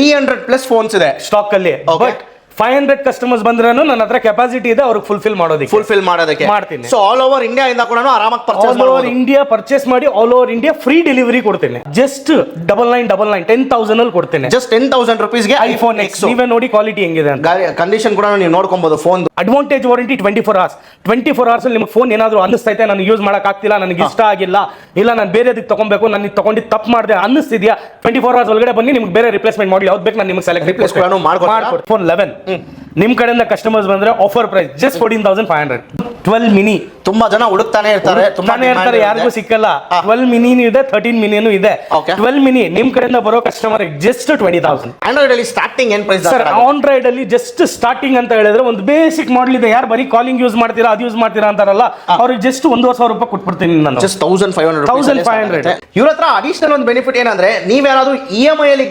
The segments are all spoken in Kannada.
300+ ಫೋನ್ಸ್ ಇದೆ ಸ್ಟಾಕ್ ಅಲ್ಲಿ. ಬಟ್ 500 ಕಸ್ಟಮರ್ಸ್ ಬಂದ್ರೂ ನನ್ನ ಹತ್ರ ಕೆಪಾಸಿಟಿ ಇದೆ ಅವ್ರಿಗೆ ಫುಲ್ಫಿಲ್ ಮಾಡೋದಕ್ಕೆ ಮಾಡ್ತೀನಿ. ಸೊ ಆಲ್ ಓವರ್ ಇಂಡಿಯಾ ಇಂದ ಕೂಡ ಆರಾಮಾಗಿ purchase all over India purchase ಮಾಡಿ all over India free delivery ಕೊಡ್ತೇನೆ. ಜಸ್ಟ್ 9999 10,000 ಅಲ್ಲಿ ಕೊಡ್ತೇನೆ. ಜಸ್ಟ್ 10,000 rupeesಗೆ ಐಫೋನ್ ಎಕ್ಸ್. ನೀವೇ ನೋಡಿ ಕ್ವಾಲಿಟಿ ಹೆಂಗಿದೆ ಅಂತ. ಕಂಡೀಷನ್ ಕೂಡ ನೀವು ನೋಡ್ಕೊಬಹುದು. Phone advantage warranty 24 hours. 24 hours ಅಲ್ಲಿ ನಿಮಗೆ ಫೋನ್ ಏನಾದ್ರು ಅನ್ನಿಸ್ತೈತೆ ನನಗೆ ಯೂಸ್ ಮಾಡಕ್ ಆಗ್ತಿಲ್ಲ, ನನಗೆ ಇಷ್ಟ ಆಗಿಲ್ಲ, ಇಲ್ಲ ನಾನು ಬೇರೆದಕ್ಕೆ ತಗೊಬೇಕು, ನಾನು ತಗೊಂಡಿದ್ದು ತಪ್ಪು ಮಾಡಿದೆ ಅನ್ನಿಸ್ತಿದ್ಯಾ, 24 hours ಒಳಗಡೆ ಬನ್ನಿ, ನಿಮ್ಗೆ ಬೇರೆ ರಿಪ್ಲೇಸ್ಮೆಂಟ್ ಮಾಡಿ ಯಾವ್ದು ಬೇಕು ನಾನು ನಿಮ್ಗೆ ಸೆಲೆಕ್ಟ್ ರಿಪ್ಲೇಸ್ ಮಾಡ್ಕೊಡ್ತೀನಿ. ಫೋನ್ 11 ನಿಮ್ ಕಡೆಯಿಂದ ಕಸ್ಟಮರ್ಸ್ ಬಂದ್ರೆ ಆಫರ್ ಪ್ರೈಸ್ ಜಸ್ಟ್ 14,500. 12 ಮಿನಿ ತುಂಬಾ ಜನ ಹುಡುಕ್ತಾನೆ ಇರ್ತಾರೆ, ಯಾರಿಗೂ ಸಿಕ್ಕಲ್ಲ. 12 ಮಿನಿ ಇದೆ, 13 ಮಿನಿನೂ ಇದೆ. 12 ಮಿನಿ ನಿಮ್ ಕಡೆಯಿಂದ ಬರೋ ಕಸ್ಟಮರ್ ಜಸ್ಟ್ 20,000. ಆಂಡ್ರಾಯ್ಡ್ ಅಲ್ಲಿ ಸ್ಟಾರ್ಟಿಂಗ್ ಏನ್ ಪ್ರೈಸ್ ಸರ್? ಆಂಡ್ರಾಯ್ಡ್ ಅಲ್ಲಿ ಜಸ್ಟ್ ಸ್ಟಾರ್ಟಿಂಗ್ ಅಂತ ಹೇಳಿದ್ರೆ ಒಂದು ಬೇಸಿಕ್ ಮಾಡಲ್ ಇದೆ. ಯಾರು ಬರೀ ಕಾಲಿಂಗ್ ಯೂಸ್ ಮಾಡ್ತೀರಾ ಅದು ಯೂಸ್ ಮಾಡ್ತೀರಾ ಅಂತಾರಲ್ಲ, ಅವ್ರಿಗೆ ಜಸ್ಟ್ 1,500 ರೂಪಾಯಿ ಕೊಟ್ಬಿಡ್ತೀನಿ ನಾನು. ಜಸ್ಟ್ 1,500. ಇವ್ರ ಹತ್ರ ಅಡಿಷನಲ್ ಒಂದು ಬೆನಿಫಿಟ್ ಏನಂದ್ರೆ ನೀವ್ ಯಾರಾದ್ರೂ EMI ಅಲ್ಲಿ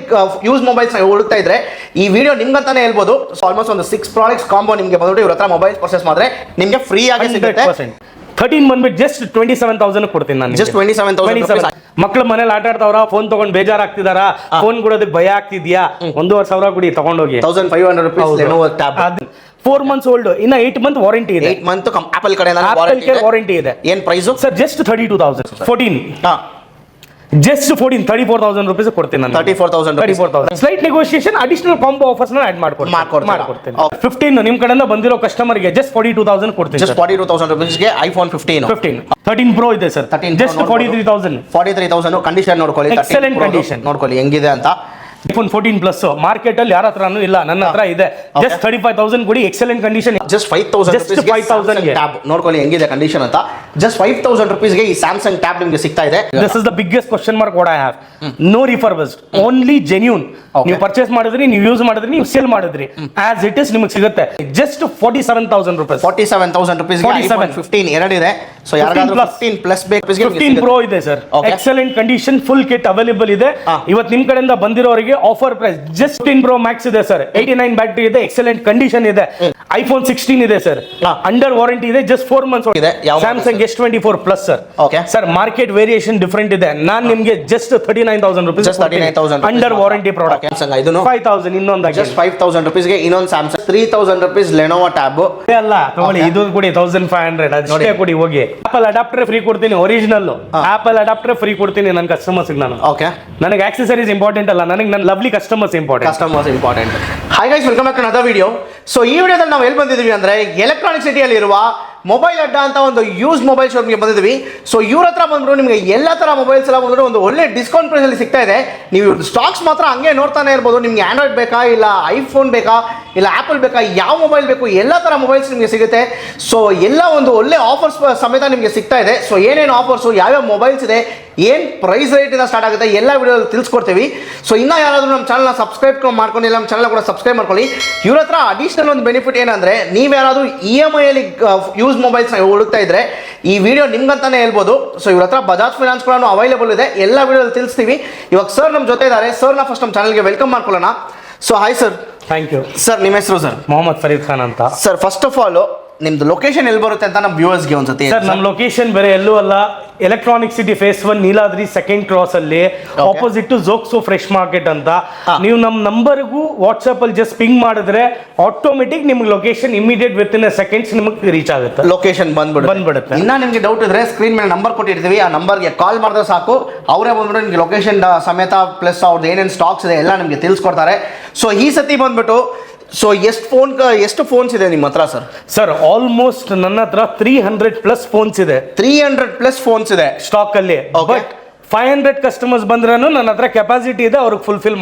ಯೂಸ್ ಮೊಬೈಲ್ಸ್ ಹುಡುಕ್ತಾ ಇದ್ರೆ ಈ ವಿಡಿಯೋ ನಿಮ್ಗಂತಾನೆ ಹೇಳ್ಬೋದು. ಆಲ್ಮೋಸ್ಟ್ ಒಂದು 6 ಪ್ರಾಡಕ್ಟ್ಸ್ ಕಾಂಬೋ ನಿಮ್ಗೆ ಬಂದ್ಬಿಟ್ಟು ಇವ್ರ ಹತ್ರ ಮೊಬೈಲ್ ಪರ್ಚೇಸ್ ಮಾಡಿದ್ರೆ ನಿಮ್ಗೆ ಫ್ರೀ ಆಗಿ ಸಿಗುತ್ತೆ. 13 ಬಂದ್ಬಿಟ್ಟು ಜಸ್ಟ್ 27,000 ಕೊಡ್ತೀನಿ ನಾನು. ಜಸ್ಟ್ 27,000. ಮಕ್ಕಳು ಮನೇಲಿ ಆಟ ಆಡ್ತಾವ್ರ, ಫೋನ್ ತಗೊಂಡ್ ಬೇಜಾರಾಗ್ತಿದಾರ, ಫೋನ್ ಕೊಡೋದಕ್ಕೆ ಭಯ ಆಗ್ತಿದ್ಯಾ, 1,500 ಕೊಡಿ ತಗೊಂಡೋಗಿ. 1,500 rupees Lenovo Tab. 4 months old, ಇನ್ನ 8 month ವಾರಂಟಿ ಇದೆ. 8 month ಆಪಲ್ ಕಡೆ ವಾರಂಟಿ ಇದೆ. ಏನ್ price sir? Just 32,000. 14 just 34,000 rupees ಕೊಡ್ತೀನಿ ನಾನು. 34,000. Slight negotiation additional combo offers ನಾನು ಆಡ್ ಮಾಡ್ಕೊಡ್ತೀನಿ. 15 ನಿಮ್ ಕಡೆಯಿಂದ ಬಂದಿರೋ ಕಸ್ಟಮರ್ ಗೆ ಜಸ್ಟ್ 42,000 ಕೊಡ್ತೀನಿ. ಜಸ್ಟ್ 42,000 ರೂಪೀಸ್ಗೆ ಐಫೋನ್ 15. 13 Pro ಇದೆ ಸರ್. ಜಸ್ಟ್ 43,000. ಕಂಡೀಷನ್ ನೋಡ್ಕೊಳ್ಳಿ, ಎಕ್ಸಲೆಂಟ್ ಕಂಡೀಷನ್ ನೋಡ್ಕೊಳ್ಳಿ ಹೆಂಗಿದೆ ಅಂತ. iPhone 14 Plus ಮಾರ್ಕೆಟ್ ಅಲ್ಲಿ ಯಾರ ಹತ್ರನೂ ಇಲ್ಲ, ನನ್ನ ಹತ್ರ ಇದೆ. ಜಸ್ಟ್ 35,000 ಕೊಡಿ, ಎಕ್ಸಲೆಂಟ್ ಕಂಡೀಷನ್. ಜಸ್ಟ್ 5,000 ಟ್ಯಾಬ್ ನೋಡ್ಕೊಳ್ಳಿ ಹೆಂಗಿದೆ ಕಂಡೀಷನ್ ಅಂತ. ಜಸ್ಟ್ 5,000 ರೂಪೀಸ್ಗೆ ಈ ಸ್ಯಾಮ್ಸಂಗ್ ಟ್ಯಾಬ್ ನಿಮಗೆ ಸಿಗ್ತಾ ಇದೆ. This is the biggest question mark what I have. No refurbished, only genuine. ನೀವು ಪರ್ಚೇಸ್ ಮಾಡಿದ್ರಿ, ನೀವು ಯೂಸ್ ಮಾಡಿದ್ರಿ, ನೀವು ಸೇಲ್ ಮಾಡಿದ್ರಿ, ಆಸ್ ಇಟ್ ಇಸ್ ನಿಮಗೆ ಸಿಗುತ್ತೆ. Just 47,000 rupees. 47,000 ರೂಪೀಸ್ಗೆ iPhone 15 ಎರಡಿದೆ. ಸೊ ಯಾರಿಗಾದ್ರೂ 15 ಪ್ಲಸ್ ಬೇಕು, 15 Pro ಇದೆ sir. Excellent condition, full kit available ಇದೆ. ಇವತ್ತು ನಿಮ್ ಕಡೆಯಿಂದ ಬಂದಿರೋರಿಗೆ offer price just 15 Pro Max ಇದೆ ಸರ್. 89 ಬ್ಯಾಟರಿ ಇದೆ, ಎಕ್ಸಲೆಂಟ್ ಕಂಡೀಷನ್ ಇದೆ. iPhone 16 ಇದೆ ಸರ್, ಅಂಡರ್ ವಾರಂಟಿ ಇದೆ, ಜಸ್ಟ್ 4 months ಇದೆ. Samsung S24 Plus sir. Sir market variation different ಇದೆ. ನಾನು ನಿಮಗೆ just 39,000 rupees, under warranty product. 5,000 ಇನ್ನೊಂದು, ಜಸ್ಟ್ 5,000 ರೂಪೀಸ್ಗೆ ಇನ್ನೊಂದು Samsung. 3,000 ರೂಪೀಸ್ Lenovo Tab ಅಲ್ಲ ತಗೊಳ್ಳಿ, ಇದು ಕೊಡಿ 1,500 ಅಷ್ಟೇ ಕೊಡಿ ಹೋಗಿ. ಆಪಲ್ ಅಡಾಪ್ಟರ್ ಫ್ರೀ ಕೊಡ್ತೀನಿ, ಒರಿಜಿನಲ್ ಆಪಲ್ ಅಡಾಪ್ಟರ್ ಫ್ರೀ ಕೊಡ್ತೀನಿ ನನ್ನ ಕಸ್ಟಮರ್ಸ್ ನಾನು. ನನಗೆ ಆಕ್ಸೆಸರೀಸ್ ಇಂಪಾರ್ಟೆಂಟ್ ಅಲ್ಲ, ನನಗೆ ನನ್ನ lovely customers important. Hi guys, welcome back to another video. So ಈ ವಿಡಿಯೋದಲ್ಲಿ ನಾವು ಎಲ್ಲಿ ಬಂದಿದ್ದೀವಿ ಅಂದ್ರೆ ಎಲೆಕ್ಟ್ರಾನಿಕ್ ಸಿಟಿಯಲ್ಲಿ ಇರುವ ಮೊಬೈಲ್ ಅಡ್ಡ ಅಂತ ಒಂದು ಯೂಸ್ ಮೊಬೈಲ್ ಶೋರೂಮ್ಗೆ ಬಂದಿದ್ದೀವಿ. ಸೊ ಇವ್ರ ಹತ್ರ ಬಂದ್ರು ನಿಮಗೆ ಎಲ್ಲ ತರ ಮೊಬೈಲ್ಸ್ ಎಲ್ಲ ಬಂದ್ರು ಒಂದು ಒಳ್ಳೆ ಡಿಸ್ಕೌಂಟ್ ಪ್ರೈಸ್ ಅಲ್ಲಿ ಸಿಗ್ತಾ ಇದೆ. ನೀವು ಸ್ಟಾಕ್ಸ್ ಮಾತ್ರ ಹಂಗೆ ನೋಡ್ತಾನೆ ಇರ್ಬೋದು. ನಿಮ್ಗೆ ಆಂಡ್ರಾಯ್ಡ್ ಬೇಕಾ, ಇಲ್ಲ ಐಫೋನ್ ಬೇಕಾ, ಇಲ್ಲ ಆಪಲ್ ಬೇಕಾ, ಯಾವ ಮೊಬೈಲ್ ಬೇಕು, ಎಲ್ಲ ತರ ಮೊಬೈಲ್ಸ್ ನಿಮಗೆ ಸಿಗುತ್ತೆ. ಸೊ ಎಲ್ಲ ಒಂದು ಒಳ್ಳೆ ಆಫರ್ಸ್ ಸಮೇತ ನಿಮಗೆ ಸಿಗ್ತಾ ಇದೆ. ಸೊ ಏನೇನು ಆಫರ್ಸು, ಯಾವ್ಯಾವ ಮೊಬೈಲ್ಸ್ ಇದೆ, ಏನು ಪ್ರೈಸ್ ರೇಟ್ ಇಂದ ಸ್ಟಾರ್ಟ್ ಆಗುತ್ತೆ, ಎಲ್ಲ ವಿಡಿಯೋದಲ್ಲಿ ತಿಳಿಸ್ಕೊಡ್ತೀವಿ. ಸೊ ಇನ್ನೂ ಯಾರಾದರೂ ನಮ್ಮ ಚಾನಲ್ನ ಸಬ್ಸ್ಕ್ರೈಬ್ ಮಾಡ್ಕೊಂಡಿಲ್ಲ, ನಮ್ಮ ಚಾನಲ್ ಕೂಡ ಸಬ್ಸ್ಕ್ರೈಬ್ ಮಾಡ್ಕೊಳ್ಳಿ. ಇವ್ರ ಹತ್ರ ಅಡಿಷನಲ್ ಒಂದು ಬೆನಿಫಿಟ್ ಏನಂದ್ರೆ ನೀವು ಯಾರಾದರೂ EMI ಅಲ್ಲಿ ಯೂಸ್ ಮೊಬೈಲ್ಸ್ ಹುಡುಕ್ತಾ ಇದ್ರೆ ಈ ವಿಡಿಯೋ ನಿಮ್ಗಂತಾನೆ ಹೇಳ್ಬೋದು. ಸೊ ಇವ್ರ ಹತ್ರ ಬಜಾಜ್ ಫೈನಾನ್ಸ್ ಕೂಡ ಅವೈಲೇಬಲ್ ಇದೆ, ಎಲ್ಲ ವಿಡಿಯೋದಲ್ಲಿ ತಿಳಿಸ್ತೀವಿ. ಇವಾಗ ಸರ್ ನಮ್ಮ ಜೊತೆ ಇದ್ದಾರೆ. ಸರ್ನ ಫಸ್ಟ್ ನಮ್ಮ ಚಾನಲ್ಗೆ ವೆಲ್ಕಮ್ ಮಾಡ್ಕೊಳ್ಳೋಣ. So hi sir. Thank you sir. ನಿಮ್ಮ ಹೆಸರು ಸರ್? ಮೊಹಮ್ಮದ್ ಫರೀದ್ ಖಾನ್ ಅಂತ. ಸರ್ ಫಸ್ಟ್ ಆಫ್ ಆಲ್ ನಿಮ್ದು ಲೊಕೇಶನ್ ಎಲ್ಲಿ ಬರುತ್ತೆ ಅಂತ ನಮ್ಮ ವ್ಯೂವರ್ಸ್ಗೆ ಒಂದ್ಸತಿ. ಸರ್ ನಮ್ಮ ಲೊಕೇಶನ್ ಬೇರೆ ಎಲ್ಲೂ ಅಲ್ಲ, electronic city face 1 Neeladri 2nd cross ಅಲ್ಲಿ ಆಪೋಸಿಟ್ ಟು ಝೋಕ್ಸೋ ಫ್ರೆಶ್ ಮಾರ್ಕೆಟ್ ಅಂತ. ನೀವು ನಮ್ಮ ನಂಬರ್ಗೂ ವಾಟ್ಸ್ಆಪ್ ಅಲ್ಲಿ ಜಸ್ಟ್ ಪಿಂಗ್ ಮಾಡಿದ್ರೆ ಆಟೋಮೆಟಿಕ್ ನಿಮ್ಗೆ location immediate with in seconds ನಿಮಗೆ ರೀಚ್ ಆಗುತ್ತೆ. ಲೊಕೇಶನ್ ಬಂದ್ಬಿಡುತ್ತೆ. ಇನ್ನ ನಿಮ್ಗೆ ಡೌಟ್ ಇದ್ರೆ ಸ್ಕ್ರೀನ್ ಮೇಲೆ ನಂಬರ್ ಕೊಟ್ಟಿರ್ತೀವಿ, ಆ ನಂಬರ್ಗೆ ಕಾಲ್ ಮಾಡಿದ್ರೆ ಸಾಕು, ಅವರೇ ಬಂದ್ಬಿಟ್ಟು ನಿಮ್ಗೆ ಲೊಕೇಶನ್ ಸಮೇತ ಪ್ಲಸ್ ಅವ್ರದ್ದು ಏನೇನು ಸ್ಟಾಕ್ಸ್ ಇದೆ ಎಲ್ಲ ನಿಮ್ಗೆ ತಿಳಿಸ್ಕೊಡ್ತಾರೆ. ಸೊ ಈ ಸತಿ ಬಂದ್ಬಿಟ್ಟು ಸೊ ಎಷ್ಟು ಫೋನ್ಸ್ ಇದೆ ನಿಮ್ಮ ಹತ್ರ ಸರ್? ಸರ್ ಆಲ್ಮೋಸ್ಟ್ ನನ್ನ ಹತ್ರ 300+ ಫೋನ್ಸ್ ಇದೆ. 300+ ಫೋನ್ಸ್ ಇದೆ ಸ್ಟಾಕ್ ಅಲ್ಲಿ. ಬಟ್ 500 ಕಸ್ಟಮರ್ಸ್ ಬಂದ್ರೂ ನನ್ನ ಹತ್ರ ಕೆಪಾಸಿಟಿ ಇದೆ ಅವ್ರಿಗೆ ಫುಲ್ಫಿಲ್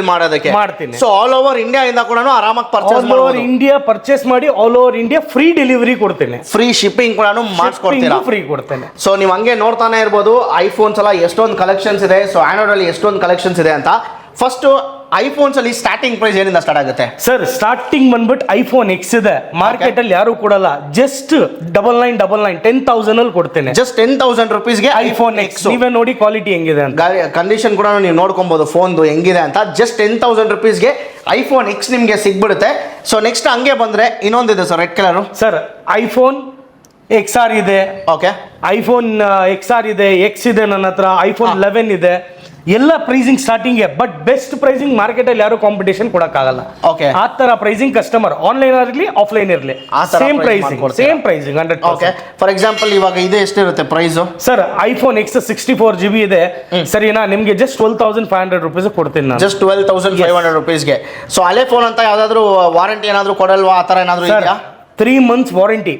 ಮಾಡೋದಕ್ಕೆ ಮಾಡ್ತೀನಿ. ಸೊ ಆಲ್ ಓವರ್ ಇಂಡಿಯಾ ಇಂದ ಕೂಡ ಆರಾಮಾಗಿ purchase all over India purchase ಮಾಡಿ all over India free delivery ಕೊಡ್ತೇನೆ. ಫ್ರೀ ಶಿಪ್ಪಿಂಗ್ ಕೂಡ ಮಾಡಿಸ್ಕೊಡ್ತೀರಾ? ಫ್ರೀ ಕೊಡ್ತೇನೆ. ಸೊ ನೀವು ಹಂಗೆ ನೋಡ್ತಾನೆ ಇರ್ಬೋದು ಐಫೋನ್ಸ್ ಎಲ್ಲ ಎಷ್ಟೊಂದು ಕಲೆಕ್ಷನ್ಸ್ ಇದೆ. ಸೊ ಆಂಡ್ರಾಯ್ಡ್ ಅಲ್ಲಿ ಎಷ್ಟೊಂದು ಕಲೆಕ್ಷನ್ಸ್ ಇದೆ ಅಂತ. ಫಸ್ಟ್ ಐಫೋನ್ಸ್ ಅಲ್ಲಿ ಸ್ಟಾರ್ಟಿಂಗ್ ಪ್ರೈಸ್ ಏನಿಂದ ಸ್ಟಾರ್ಟ್ ಆಗುತ್ತೆ ಸರ್? ಸ್ಟಾರ್ಟಿಂಗ್ ಬಂದ್ಬಿಟ್ಟು ಐಫೋನ್ ಎಕ್ಸ್ ಇದೆ, ಮಾರ್ಕೆಟ್ ಅಲ್ಲಿ ಯಾರು ಕೊಡಲ್ಲ. ಜಸ್ಟ್ 9999 10,000 ಅಲ್ಲಿ ಕೊಡ್ತೇನೆ. ಜಸ್ಟ್ 10,000 ರೂಪೀಸ್ಗೆ ಐಫೋನ್ ಎಕ್ಸ್. ನೀವೇ ನೋಡಿ ಕ್ವಾಲಿಟಿ ಹೆಂಗಿದೆ ಅಂತ. ಕಂಡೀಷನ್ ಕೂಡ ನೀವು ನೋಡ್ಕೊಬಹುದು ಫೋನ್ದು ಹೆಂಗಿದೆ ಅಂತ. ಜಸ್ಟ್ 10,000 ರೂಪೀಸ್ಗೆ ಐಫೋನ್ ಎಕ್ಸ್ ನಿಮ್ಗೆ ಸಿಗ್ಬಿಡುತ್ತೆ. ಸೊ ನೆಕ್ಸ್ಟ್ ಹಂಗೆ ಬಂದ್ರೆ ಇನ್ನೊಂದಿದೆ sir, red colour. Sir iPhone XR ಇದೆ. ಓಕೆ. ಐಫೋನ್ XR ಇದೆ, ಎಕ್ಸ್ ಇದೆ ನನ್ನ ಹತ್ರ. ಐಫೋನ್ 11 ಇದೆ. ಎಲ್ಲ pricing starting but best pricing market ಅಲ್ಲಿ ಯಾರು ಕಾಂಪಿಟೇಷನ್ ಕೊಡಕ್ಕಾಗಲ್ಲ. Okay. ಆ ತರ ಪ್ರೈಸಿಂಗ್ ಕಸ್ಟಮರ್ ಆನ್ಲೈನ್ ಇರಲಿ ಆಫ್ಲೈನ್ ಇರಲಿ ಆ ತರ ಸೇಮ್ price ಪ್ರೈಸಿಂಗ್ ಮಾಡ್ಕೊಡ್ತೀರಾ? Same pricing 100%. Okay, for example ಇವಾಗ ಇದು ಎಷ್ಟಿರುತ್ತೆ price? Sir iPhone X 64 GB ಇದೆ ಸರಿನಾ, ನಿಮ್ಗೆ ಜಸ್ಟ್ 12,500 rupees ಕೊಡ್ತೀನಿ ನಾನು. ಜಸ್ಟ್ 12,500 ರುಪೀಸ್ಗೆ. ಸೊ ಹಳೆ ಫೋನ್ ಅಂತ ಯಾವ್ದಾದ್ರು ವಾರಂಟಿ ಏನಾದ್ರು ಕೊಡಲ್ವಾ, ಆ ತರ ಏನಾದ್ರು ಸರ್ ಇದೆಯಾ? 3 months warranty,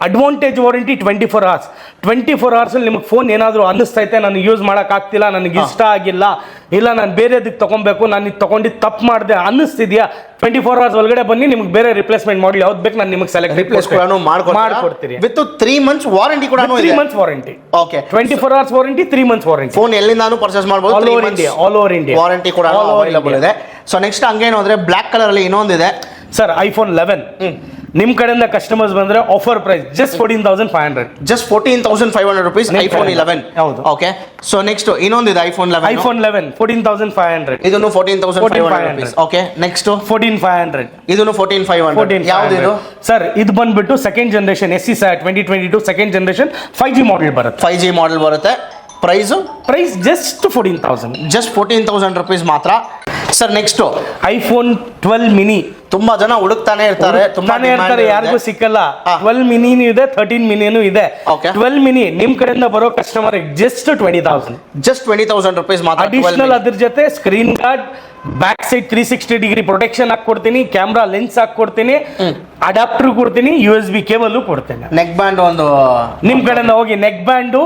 advantage warranty 24 hours. 24 hours ಅಲ್ಲಿ ನಿಮಗೆ ಫೋನ್ ಏನಾದರೂ ಅನ್ನಿಸ್ತೈತೆ ನನಗೆ ಯೂಸ್ ಮಾಡಕ್ ಆಗ್ತಿಲ್ಲ, ನನಗೆ ಇಷ್ಟ ಆಗಿಲ್ಲ, ಇಲ್ಲ ನಾನು ಬೇರೆದಕ್ಕೆ ತಗೊಬೇಕು, ನಾನು ಇದು ತಗೊಂಡಿದ್ದು ತಪ್ಪು ಮಾಡಿದೆ ಅನ್ನಿಸ್ತಿದ್ಯಾ, 24 hours ಒಳಗಡೆ ಬನ್ನಿ, ನಿಮ್ಗೆ ಬೇರೆ ರಿಪ್ಲೇಸ್ಮೆಂಟ್ ಮಾಡಿ ಯಾವ್ದು ಬೇಕು ನಾನು ನಿಮಗೆ ಸೆಲೆಕ್ಟ್ ರಿಪ್ಲೇಸ್ ಕೂಡ ಮಾಡ್ಕೊಡ್ತೀರಿ ವಿತ್ 3 months ವಾರಂಟಿ ಕೂಡ 3 months warranty. Okay, 24 hours warranty, 3 months warranty. Phone ಎಲ್ಲಿಂದಾನು ಪರ್ಚೇಸ್ ಮಾಡಬಹುದು, ಆಲ್ ಓವರ್ ಇಂಡಿಯಾ ವಾರಂಟಿ ಕೂಡ ಅವೈಲೇಬಲ್ ಇದೆ. ಸೊ ನೆಕ್ಸ್ಟ್ ಹಂಗೇನು ಅಂದ್ರೆ ಬ್ಲಾಕ್ ಕಲರ್ ಅಲ್ಲಿ ಇನ್ನೊಂದಿದೆ ಸರ್, ಐಫೋನ್ 11 ನಿಮ್ ಕಡೆಯಿಂದ ಕಸ್ಟಮರ್ಸ್ ಬಂದ್ರೆ offer price just 14,500. Just 14,500 rupees iPhone 11. ಹೌದು. ಓಕೆ, ಸೊ ನೆಕ್ಸ್ಟ್ ಇನ್ನೊಂದಿದೆ ಐಫೋನ್ 11. ಐಫೋನ್ 11 14,500. ಇದನ್ನು 14,500 rupees. Okay, next 14,500. ಇದನ್ನು 14,500. ಯಾವ್ದು ಇದು ಸರ್? ಇದು ಬಂದ್ಬಿಟ್ಟು second generation SE 2022 second generation 5G model ಬರುತ್ತೆ. 5G ಮಾಡೆಲ್ ಬರುತ್ತೆ. Price just 14,000. ಜಸ್ಟ್ 14,000 rupees ಮಾತ್ರ. Sir next iPhone 12 mini. ತುಂಬಾ ಜನ ಹುಡುಕ್ತಾನೆ ಇರ್ತಾರೆ, ಯಾರಿಗೂ ಸಿಕ್ಕಲ್ಲ. 12 ಮಿನಿನೂ ಇದೆ, 13 ಮಿನಿನೂ ಇದೆ. Okay. 12 ಮಿನಿ ನಿಮ್ ಕಡೆಯಿಂದ ಬರೋ ಕಸ್ಟಮರ್ ಜಸ್ಟ್ 20,000. ಜಸ್ಟ್ 20,000 rupees ಮಾತ್ರ. ಅಡಿಷನಲ್ ಅದ್ರ ಜೊತೆ screen guard, back side 360 degree protection ಹಾಕೊಡ್ತೀನಿ, ಕ್ಯಾಮ್ರಾ ಲೆನ್ಸ್ ಹಾಕೊಡ್ತೀನಿ, ಅಡಾಪ್ಟರ್ ಕೊಡ್ತೀನಿ, USB ಕೇಬಲ್ ಕೊಡ್ತೇನೆ. ನೆಕ್ ಬ್ಯಾಂಡ್ ಒಂದು ನಿಮ್ ಕಡೆಯಿಂದ ಹೋಗಿ ನೆಕ್ ಬ್ಯಾಂಡು,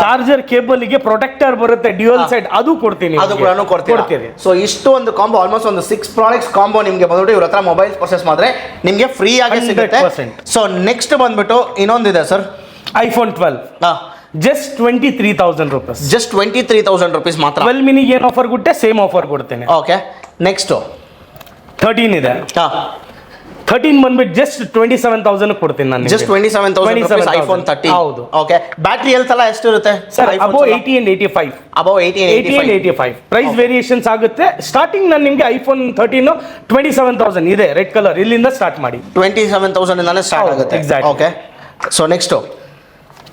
ಚಾರ್ಜರ್ ಕೇಬಲ್ ಗೆ ಪ್ರೊಟೆಕ್ಟರ್ ಬರುತ್ತೆ ಡ್ಯೂಯಲ್ ಸೈಡ್, ಅದು ಕೊಡ್ತೀನಿ. ಅದು ಕೂಡ ಕೊಡ್ತೀವಿ. ಸೊ ಇಷ್ಟು ಒಂದು ಕಾಂಬೋ, ಆಲ್ಮೋಸ್ಟ್ ಒಂದು 6 ಪ್ರಾಡಕ್ಟ್ಸ್ ಕಾಂಬೋ ನಿಮ್ಗೆ ಬಂದ್ಬಿಟ್ಟು ಇವ್ರ ಹತ್ರ ಮೊಬೈಲ್ ಪರ್ಚೇಸ್ ಮಾಡಿದ್ರೆ ನಿಮ್ಗೆ ಫ್ರೀ ಆಗಿ ಸಿಗುತ್ತೆ. 100%. ಸೊ ನೆಕ್ಸ್ಟ್ ಬಂದ್ಬಿಟ್ಟು ಇನ್ನೊಂದಿದೆ sir, iPhone 12 just 23,000 rupees. Just 23,000 rupees ಮಾತ್ರ. 12 ಮಿನಿಗೆ ಏನು ಆಫರ್ ಕೊಟ್ಟೆ ಸೇಮ್ ಆಫರ್ ಕೊಡ್ತೇನೆ. ಓಕೆ, ನೆಕ್ಸ್ಟ್ 13 ಇದೆ. 13 ಬಂದ್ಬಿಟ್ಟು ಜಸ್ಟ್ 27,000 ಕೊಡ್ತೀನಿ ನಾನು. Just 27,000 rupees iPhone 13. ಹೌದು. ಓಕೆ, ಬ್ಯಾಟರಿ ಹೆಲ್ತ್ ಎಲ್ಲ ಎಷ್ಟಿರುತ್ತೆ sir? Above 80 and 85. Above 80 and 85 price variations ಆಗುತ್ತೆ. ಸ್ಟಾರ್ಟಿಂಗ್ ನಾನು ನಿಮಗೆ ಐಫೋನ್ 13 27,000 ಇದೆ, ರೆಡ್ ಕಲರ್, ಇಲ್ಲಿಂದ ಸ್ಟಾರ್ಟ್ ಮಾಡಿ 27,000 ಇಂದಾನೆ ಸ್ಟಾರ್ಟ್ ಆಗುತ್ತೆ. Exactly. Okay, so next